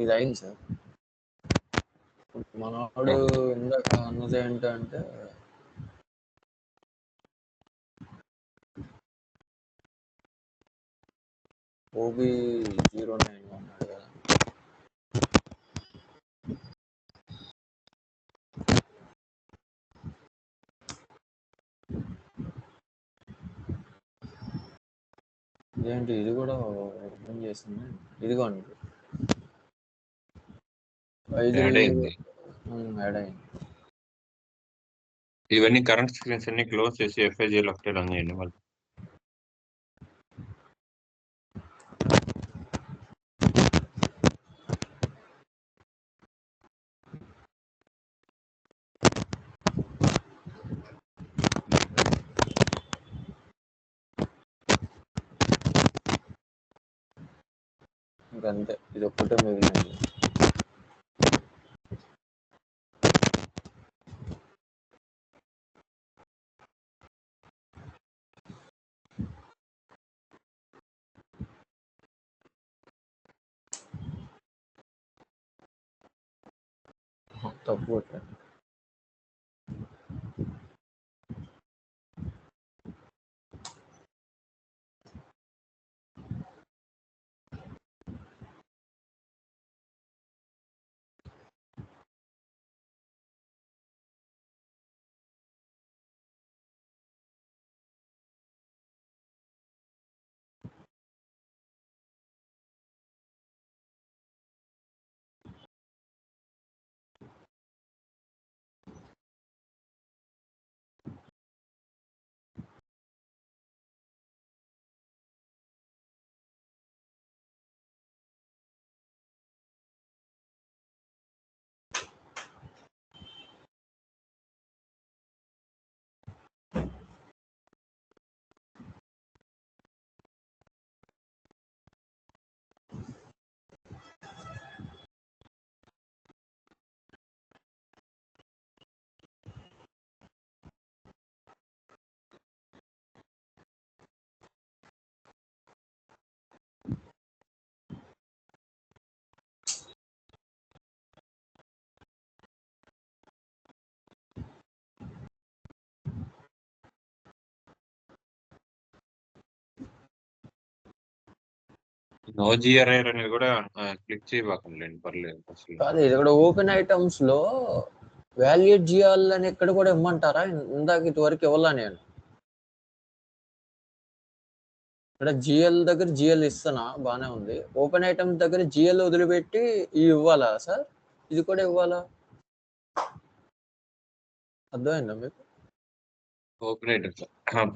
ఇది అయింది సార్. మనోడు ఇందాక అన్నది ఏంటంటే OB09 అన్నాడు కదా. ఇదేంటి ఇది కూడా ఓపెన్ చేసింది, ఇదిగోండి 5
యాడ్ అయింది.
యాడ్ అయింది.
ఇవన్నీ కరెంట్ స్క్రీన్స్ అన్ని క్లోజ్ చేసి FIGL ఒకటే రన్ చేయండి మళ్ళీ.
ఇంకంతే, ఇది ఒక్కటే మిగిలింది. తప్పు కొట్టాను.
నో GRI అనేది కూడా క్లిక్ చేయబాకండి, పర్లేదు అసలు.
కాదు, ఇది కూడా ఓపెన్ ఐటమ్స్ లో వాల్యూట్ జిఎల్ అని ఇక్కడ కూడా ఇమ్మంటారా? ఇందాక ఇటువరకు ఇవ్వాలా నేను. ఇక్కడ జిఎల్ దగ్గర జిఎల్ ఇస్తున్నా, బానే ఉంది. ఓపెన్ ఐటమ్స్ దగ్గర జిఎల్ వదిలిపెట్టి ఇవి ఇవ్వాలా సార్? ఇది కూడా ఇవ్వాలా? అర్థమైందా మీకు?
ఓపెన్ ఐటమ్స్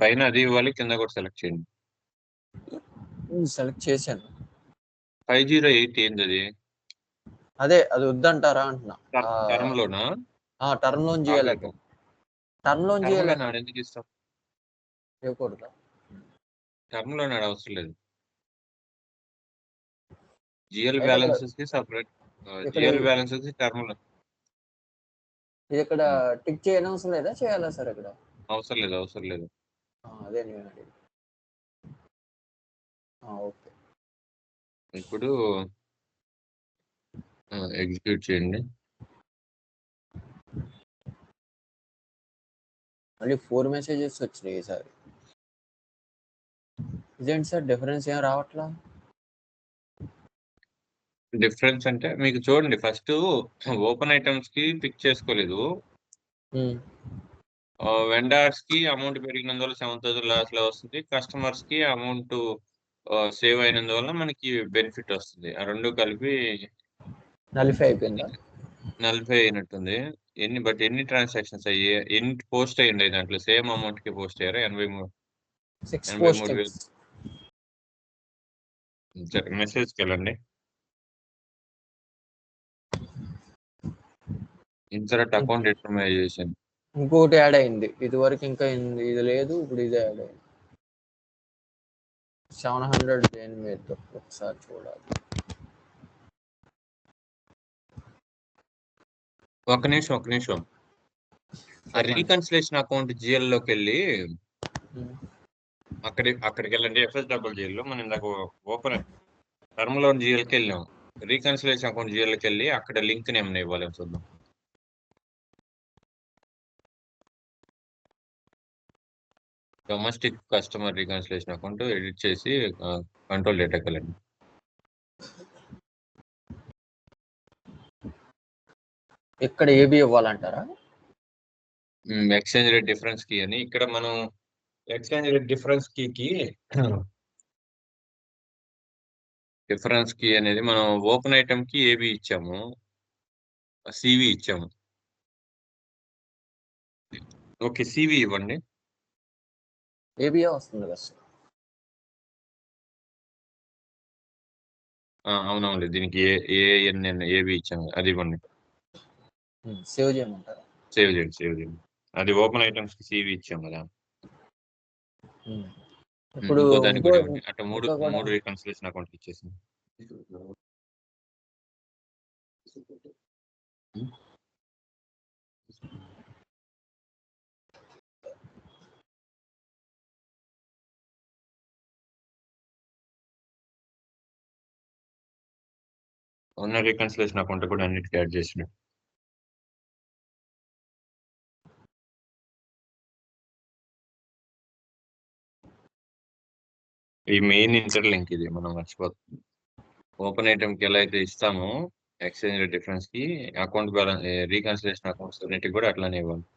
పైన అది ఇవ్వాలి, కింద కూడా సెలెక్ట్ చేయండి.
సెలెక్ట్ చేశాను.
508 ఏంది అది?
అదే అది వద్దంటారా అంటున్నా.
టర్మ్ లోనా?
Term loan GL term loan GL
ఎందుకు ఇస్తాం?
ఇవ్వకూడదా?
టర్మ్ లో అవసరం లేదు. జిఎల్ బ్యాలెన్సెస్ కి సపరేట్, జిఎల్ బ్యాలెన్సెస్ కి టర్మ్ లో.
ఇది ఇక్కడ టిక్ చేయని అవసరం లేదా, చేయాలా సార్ ఇక్కడ?
అవసరం లేదు.
అదే నేను అడిగి. ఓకే,
ఇప్పుడు ఎగ్జిక్యూట్ చేయండి.
మళ్ళీ 4 మెసేజెస్ వచ్చినాయి ఈసారి. ఇదేంటి సార్ డిఫరెన్స్ ఏం రావట్లా?
డిఫరెన్స్ అంటే మీకు చూడండి, ఫస్ట్ ఓపెన్ ఐటమ్స్ కి పిక్ చేసుకోలేదు. వెండర్స్ కి అమౌంట్ పెరిగినందువల్ల 7,000 లాస్ లో వస్తుంది. కస్టమర్స్ కి అమౌంట్ సేవ్ అయినందువల్ల మనకి బెనిఫిట్ వస్తుంది. ఆ రెండు కలిపి
40 అయిపోయిందా?
40 అయినట్టుంది. ఎన్ని ట్రాన్సాక్షన్స్ అయ్యాయి, ఎన్ని పోస్ట్ అయ్యింది దాంట్లో? సేమ్ అమౌంట్ కి పోస్ట్ అయ్యారా? 83,000. సరే, మెసేజ్కి వెళ్ళండి. ఇన్సర్ట్ అకౌంట్ డిటర్మైజేషన్
ఇంకోటి యాడ్ అయింది. ఇది వరకు ఇంకా ఇది లేదు, ఇప్పుడు ఇది యాడ్ అయింది. 700 దేని మీద ఒకసారి చూడాలి.
ఒక నిమిషం. ఆ రీకన్సిలేషన్ అకౌంట్ GL లోకి వెళ్ళి అక్కడికి వెళ్ళండి. FSGL లో మనం ఇందాక ఓపెన్ టర్మ్ లోన్ GLకి వెళ్ళాం. రీకన్సిలేషన్ అకౌంట్ GLకి వెళ్ళి అక్కడ లింక్ ఏమైనా ఇవ్వాలి చూద్దాం. Domestic customer reconciliation account edit చేసి కంట్రోల్ డేటాకి వెళ్ళండి.
ఇక్కడ ఏబి ఇవ్వాలంటారా?
ఎక్స్చేంజ్ రేట్ డిఫరెన్స్ కీ అని ఇక్కడ మనం ఎక్స్చేంజ్ రేట్ డిఫరెన్స్ కీ అనేది మనం ఓపెన్ ఐటమ్ కి ఏబి ఇచ్చాము, సివి ఇచ్చాము. ఓకే, సివి ఇవ్వండి.
ఏబిఏ వస్తుంది కదా సార్.
అవునవును, దీనికి ఏఎన్ఎన్ ఏబి ఇచ్చాము, అది ఇవ్వండి.
సేవ్ చేయమంటారా?
సేవ్ చేయండి. అది ఓపెన్ ఐటమ్స్ కి సివి ఇచ్చాము కదా.
ఇప్పుడు
ఇంకో దానికి కూడా ఇవ్వండి. అట్లా మూడు రీకన్సిలేషన్ అకౌంట్ ఇచ్చేసింది. ఉన్న రీకన్సిలేషన్ అకౌంట్ కూడా అన్నిటికీ యాడ్ చేసిన. ఈ మెయిన్ ఇంటర్లింక్ ఇది మనం మర్చిపోతాం. ఓపెన్ ఐటమ్ కి ఎలా అయితే ఇస్తామో ఎక్స్చేంజ్ రేట్ డిఫరెన్స్ కి అకౌంట్ బ్యాలెన్స్ రీకన్సిలేషన్ అకౌంట్స్ అన్నిటికి కూడా అట్లానే ఇవ్వండి.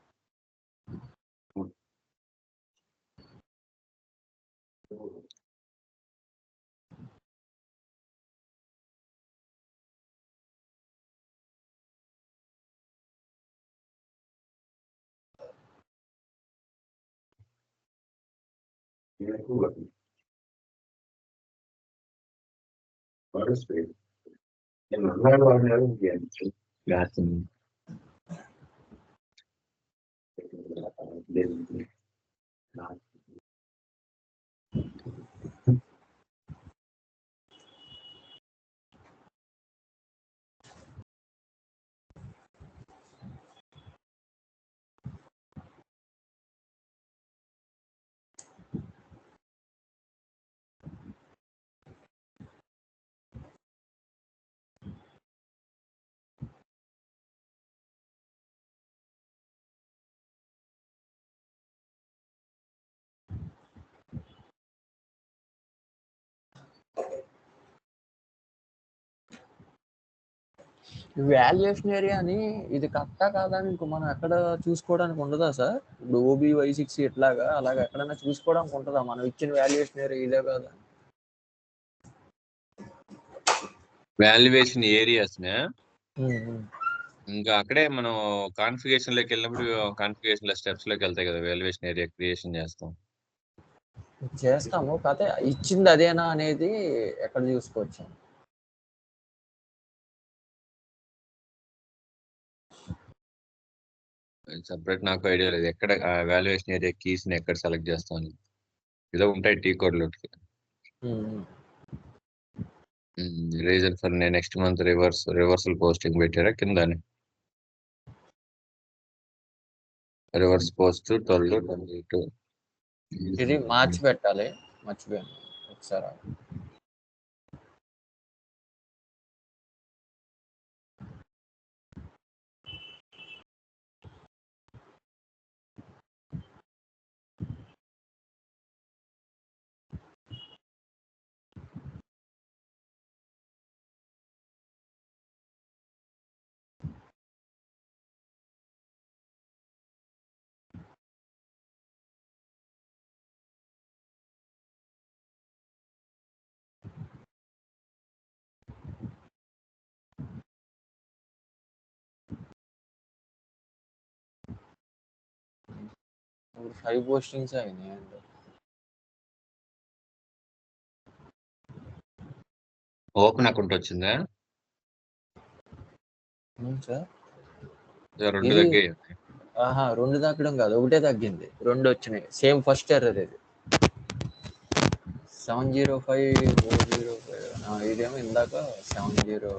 వాల్యుయేషన్ ఏరియా అని ఇది కరెక్టా కాదా అని ఇంకో మనం ఎక్కడ చూసుకోవడానికి ఉండదా సార్? ఇప్పుడు OBY6 ఇట్లాగా అలాగా ఎక్కడైనా చూసుకోవడానికి ఉంటుందా మనం ఇచ్చిన వాల్యుయేషన్ ఏరియా ఇదే కాదా?
వాల్యుయేషన్ ఏరియాస్ ఇంకా అక్కడే మనం కాన్ఫిగరేషన్ లోకి వెళ్ళినప్పుడు కాన్ఫిగరేషన్ స్టెప్స్ లోకి వెళ్తాయి కదా, వాల్యుయేషన్ ఏరియా క్రియేషన్
చేస్తాము. కాకపోతే ఇచ్చింది అదేనా అనేది ఎక్కడ చూసుకోవచ్చు?
సపరేట్ నాకు ఐడియా లేదు ఎక్కడ వాల్యుయేషన్ ఏరియా కీస్ ని ఎక్కడ సెలెక్ట్ చేస్తాను. ఏదో ఉంటాయి టీ కోడ్ లో. Reason for next month reversal posting పెట్టారా కింద? Reverse post 12/22.
ఇది మార్చి పెట్టాలి, మర్చిపోయాను ఒకసారి. ఇప్పుడు 5 పోస్టింగ్స్ అయినాయి.
ఓపెన్ అకౌంట్ వచ్చిందా
సార్?
2 తగ్గాయి.
2 తగ్గడం కాదు, ఒకటే తగ్గింది. 2 వచ్చినాయి. సేమ్ ఫస్ట్ ఎర్రర్ ఇది. 705 ఇదేమో ఇందాక 70.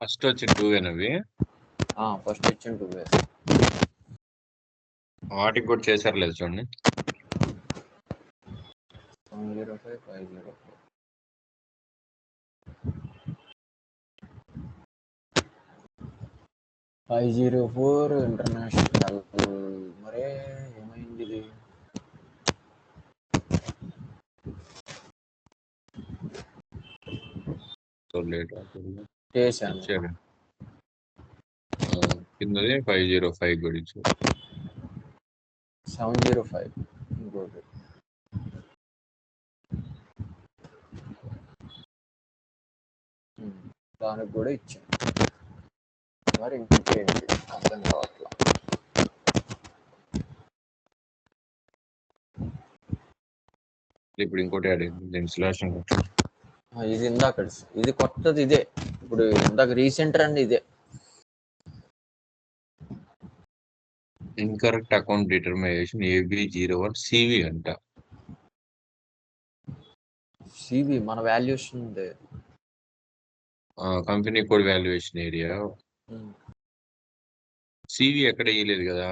ఫస్ట్ వచ్చి 2 అవి
ఫస్ట్ వచ్చిన 2
వాటికి కూడా చేశారు లేదు చూడండి.
705 505 504 ఇంటర్నేషనల్. మరే ఏమైంది ఇది?
సో లేట్
చేశాను.
ఇచ్చారు. కిందది 505 కూడా ఇచ్చారు.
705 ఇంకోటి. దానికి కూడా ఇచ్చాను. మరి ఇంకేంటి అర్థం కావట్లా.
ఇప్పుడు ఇంకోటి యాడ్ అయింది ఇన్స్టాలేషన్.
ఇది ఇందాక ఇది కొత్తది ఇదే. ఇప్పుడు ఇందాక రీసెంట్ రండి ఇదే.
Incorrect account determination AB01 CV అంట.
సివి మన వాల్యుయేషన్ ఉంది.
Company code valuation area. CV ఎక్కడ ఇయ్యలేదు కదా.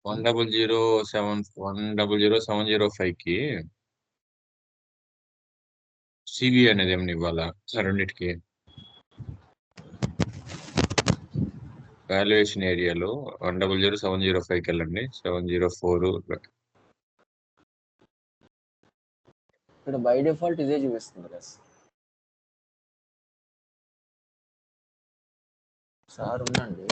1000705 కి CV అనేది ఏమన్నా ఇవ్వాలా రెండింటికి? వాల్యుయేషన్ ఏరియాలో 1000705కి వెళ్ళండి. 704
ఇక్కడ బై డిఫాల్ట్ ఇదే చూపిస్తుంది కదా సార్. ఉండండి.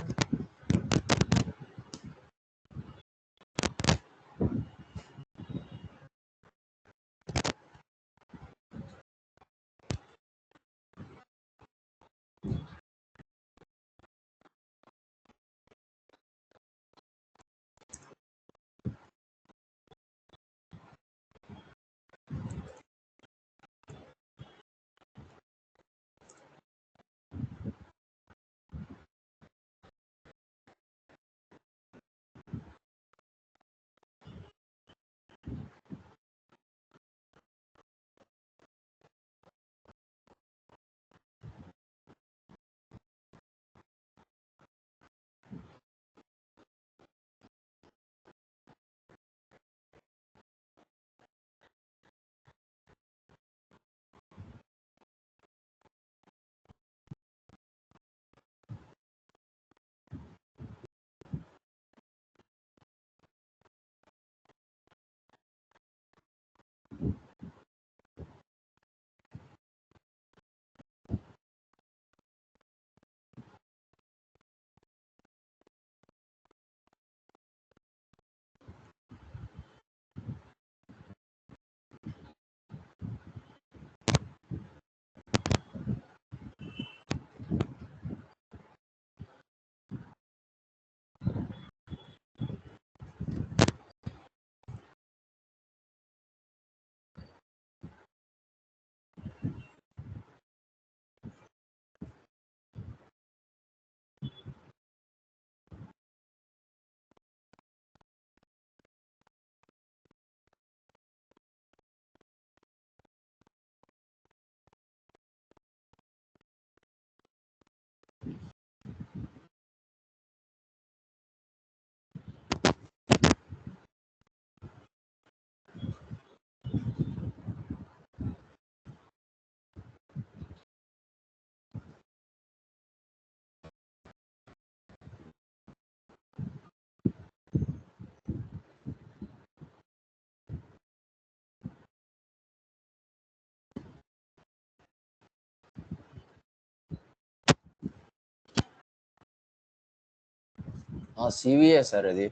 సివిఏ సార్ అది.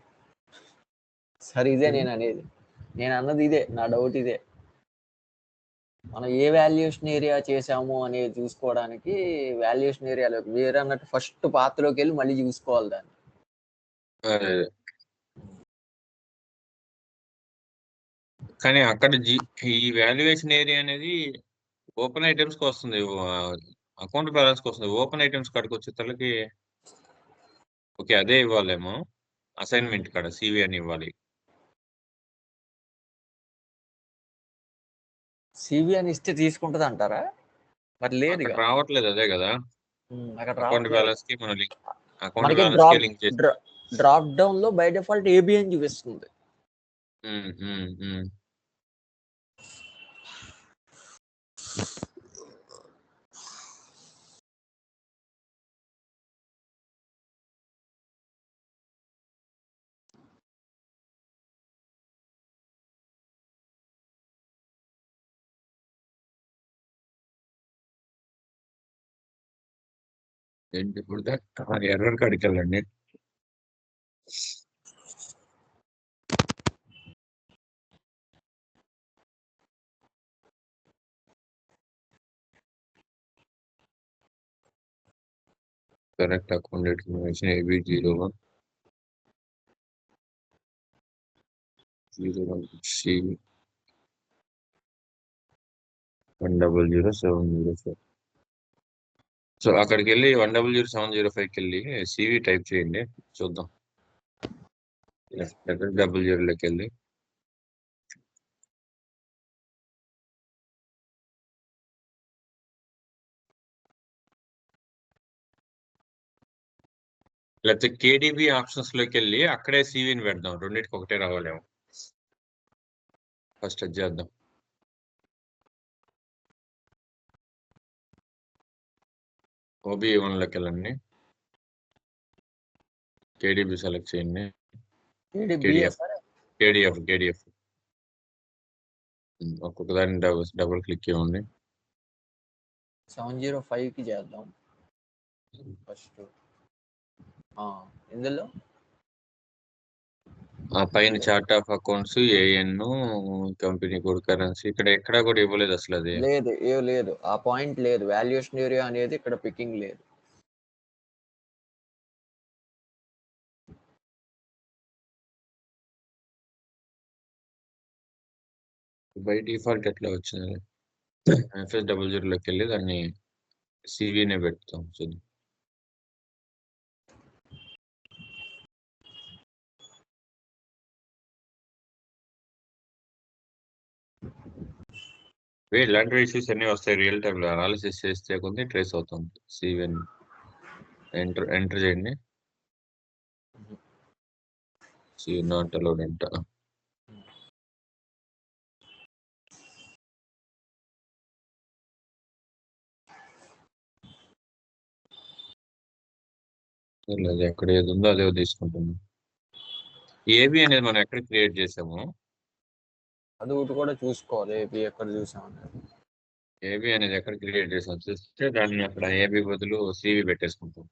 సార్ ఇదే నేను అనేది. నేను అన్నది ఇదే. నా డౌట్ ఇదే. మనం ఏ వాల్యుయేషన్ ఏరియా చేసాము అనేది చూసుకోవడానికి వాల్యుయేషన్ ఏరియాలో వేరే అన్నట్టు ఫస్ట్ పాత్రలోకి వెళ్ళి మళ్ళీ చూసుకోవాలి దాన్ని.
కానీ అక్కడ ఈ వాల్యుయేషన్ ఏరియా అనేది ఓపెన్ ఐటమ్స్ కి వస్తుంది, అకౌంట్ బ్యాలెన్స్ కి వస్తుంది. ఓపెన్ ఐటమ్స్ కాడికి వచ్చేసరికి ఓకే అదే ఇవ్వాలేమో. అసైన్మెంట్ కాడ CV అని ఇవ్వాలి.
సివి అని ఇస్తే తీసుకుంటది అంటారా? మరి లేదు
అక్కడ రావట్లేదు అదే కదా.
అక్కడ
అకౌంట్ బ్యాలెన్స్ కి మన అకౌంట్
మనకి
బ్యాలెన్స్ కి లింక్ చేసి
డ్రాప్ డౌన్ లో బై డిఫాల్ట్ ఏబి అని చూపిస్తుంది.
ఏంటి ఇప్పుడు ఎర్రర్ కాడికి వెళ్ళండి. Correct account information AB01 C 100705. So అక్కడికి వెళ్ళి 100705కి వెళ్ళి CV టైప్ చేయండి, చూద్దాం. $00లోకి వెళ్ళి లేకపోతే KDB ఆప్షన్స్ లోకి వెళ్ళి అక్కడే CVని పెడదాం, రెండింటికి ఒకటే రావాలేమో. ఫస్ట్ అది చేద్దాం. OBE1 లోకి వెళ్ళండి, KDB సెలెక్ట్ చేయండి, KDF ఒక్కొక్క దాన్ని డబుల్ క్లిక్ ఇవ్వండి.
705కి చేద్దాం ఫస్ట్. ఇందులో
ఆ పైన chart of accounts, AN, company code, currency ఇక్కడ ఎక్కడా కూడా ఇవ్వలేదు అసలు. అది
లేదు, ఆ పాయింట్ లేదు. వాల్యుయేషన్ ఏరియా అనేది ఇక్కడ పికింగ్ లేదు.
బై డిఫాల్ట్ ఎట్లా వచ్చింది? FS00లోకి వెళ్ళి దాన్ని CVనే పెడతాం. చూద్దాం. ఇలాంటి ఇష్యూస్ అన్ని వస్తాయి, రియల్ టైమ్ లో అనాలిసిస్ చేస్తే కొంత ట్రేస్ అవుతుంది. CV ఎంటర్ చేయండి. CV నాట్ అలౌడ్ అంట. లేదు, ఎక్కడ ఏది ఉందో అదే తీసుకుంటున్నాం. AB అనేది మనం ఎక్కడ క్రియేట్ చేసాము,
అది ఒకటి కూడా చూసుకోవాలి. ఏపీ ఎక్కడ చూసామనేది.
AB అనేది ఎక్కడ క్రియేట్ చేసాం చూస్తే దాన్ని అక్కడ AB బదులు CV పెట్టేసుకుంటాం.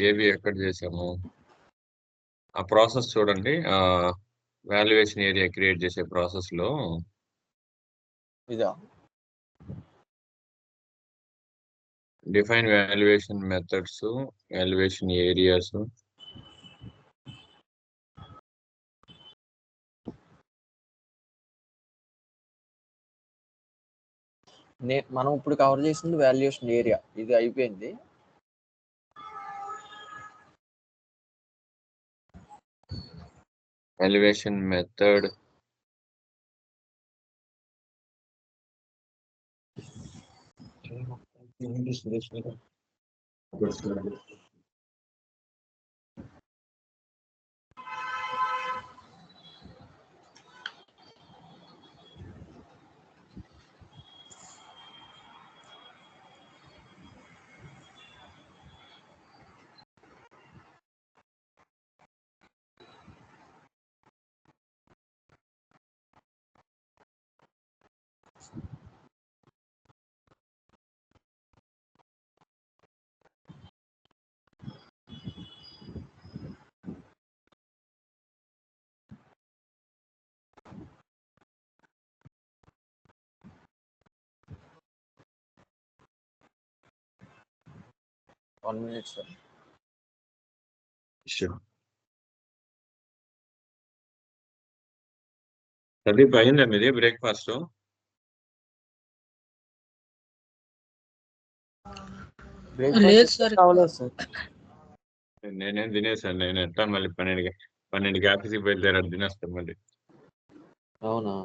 AB ఎక్కడ చేసాము, ఆ ప్రాసెస్ చూడండి. వాల్యుయేషన్ ఏరియా క్రియేట్ చేసే ప్రాసెస్ లో
ఇదా
define valuation methods, valuation areas,
మనం ఇప్పుడు కవర్ చేసింది వాల్యుయేషన్ ఏరియా. ఇది అయిపోయింది.
Valuation method,
one minute sir.
Pradeep అయిందా మీది బ్రేక్ఫాస్ట్?
లేదు సార్.
కావలేదు సార్.
నేనేం తినేసాను. నేను ఎట్లా మళ్ళీ 12కి ఆఫీస్కి బయలుదేరాడు, తినేస్తాను మళ్ళీ.
అవునా?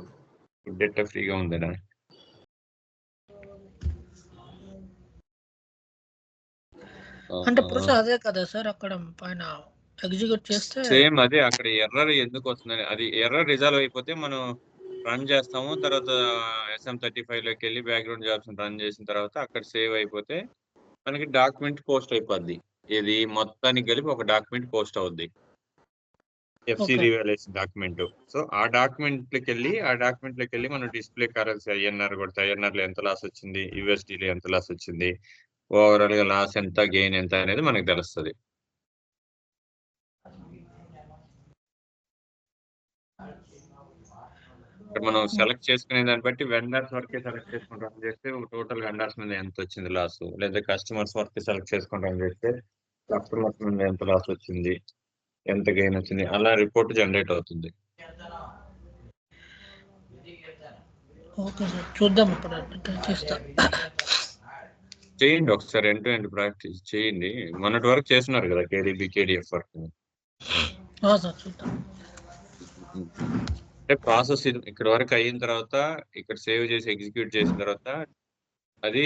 ఫుడ్ ఎట్టా ఫ్రీగా ఉందనా?
అంటే ప్రాసెస్ అదే కదా సార్, అక్కడ పైన ఎగ్జిక్యూట్ చేస్తే
సేమ్ అదే. అక్కడ ఎర్రర్ ఎందుకు వస్తుందని, అది ఎర్రర్ రిజాల్వ్ అయిపోతే మనం రన్ చేస్తాము. తర్వాత SM35లోకి వెళ్ళి బ్యాక్గ్రౌండ్ జాబ్స్ రన్ చేసిన తర్వాత అక్కడ సేవ్ అయిపోతే మనకి డాక్యుమెంట్ పోస్ట్ అయిపోద్ది. ఇది మొత్తానికి కలిపి ఒక డాక్యుమెంట్ పోస్ట్ అవుద్ది. FC
okay.
Revaluation document. So ఆ డాక్యుమెంట్లోకి వెళ్ళి మనం డిస్ప్లే కరెన్సీ ఐఎన్ఆర్ కొడితే ఐఎన్ఆర్ లో ఎంత లాస్ వచ్చింది, యూఎస్డీలో ఎంత లాస్ వచ్చింది, ఓవరాల్ గా లాస్ ఎంత, గెయిన్ ఎంత అనేది మనకు తెలుస్తుంది. ఇక్కడ మనం సెలెక్ట్ చేసుకునే దాన్ని బట్టి వెండర్స్ వరకే సెలెక్ట్ చేసుకుని రన్ చేస్తే టోటల్ వెండర్స్ మీద ఎంత వచ్చింది లాస్, లేదా కస్టమర్స్ వరకే సెలెక్ట్ చేసుకుని రన్ చేస్తే కస్టమర్స్ మీద ఎంత లాస్ వచ్చింది, ఎంత గెయిన్ వచ్చింది, అలా రిపోర్ట్ జనరేట్ అవుతుంది.
ఓకే సార్, చూద్దాం ఇప్పుడు ట్రై చేస్తా.
చేయండి ఒకసారి ఎండ్ టు ఎండ్ ప్రాక్టీస్ చేయండి. మొన్నటి వరకు చేస్తున్నారు కదా కేడీబీ కేడిఎఫ్ వర్క్.
సార్ చూద్దాం.
అంటే ప్రాసెస్ ఇక్కడ వరకు అయిన తర్వాత ఇక్కడ సేవ్ చేసి ఎగ్జిక్యూట్ చేసిన తర్వాత అది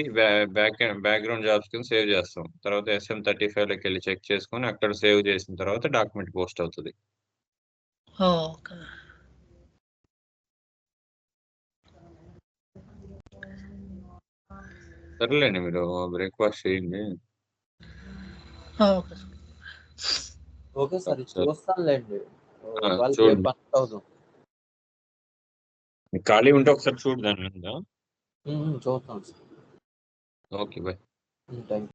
బ్యాక్గ్రౌండ్ జాబ్స్ కింద సేవ్ చేస్తాం. తర్వాత SM35లోకి వెళ్ళి చెక్ చేసుకొని అక్కడ సేవ్ చేసిన తర్వాత డాక్యుమెంట్ పోస్ట్ అవుతుంది.
ఓకే.
సరేలేండి, మీరు బ్రేక్ఫాస్ట్ చేయండి.
Okay sir.
ఓకే సార్, చూస్తానులేండి.
చూడండి,
కనెక్ట్ అవుదాం.
ఖాళీ ఉంటే ఒకసారి చూడు దాని మీద.
చూస్తాను sir.
Okay, bye.
Thank you.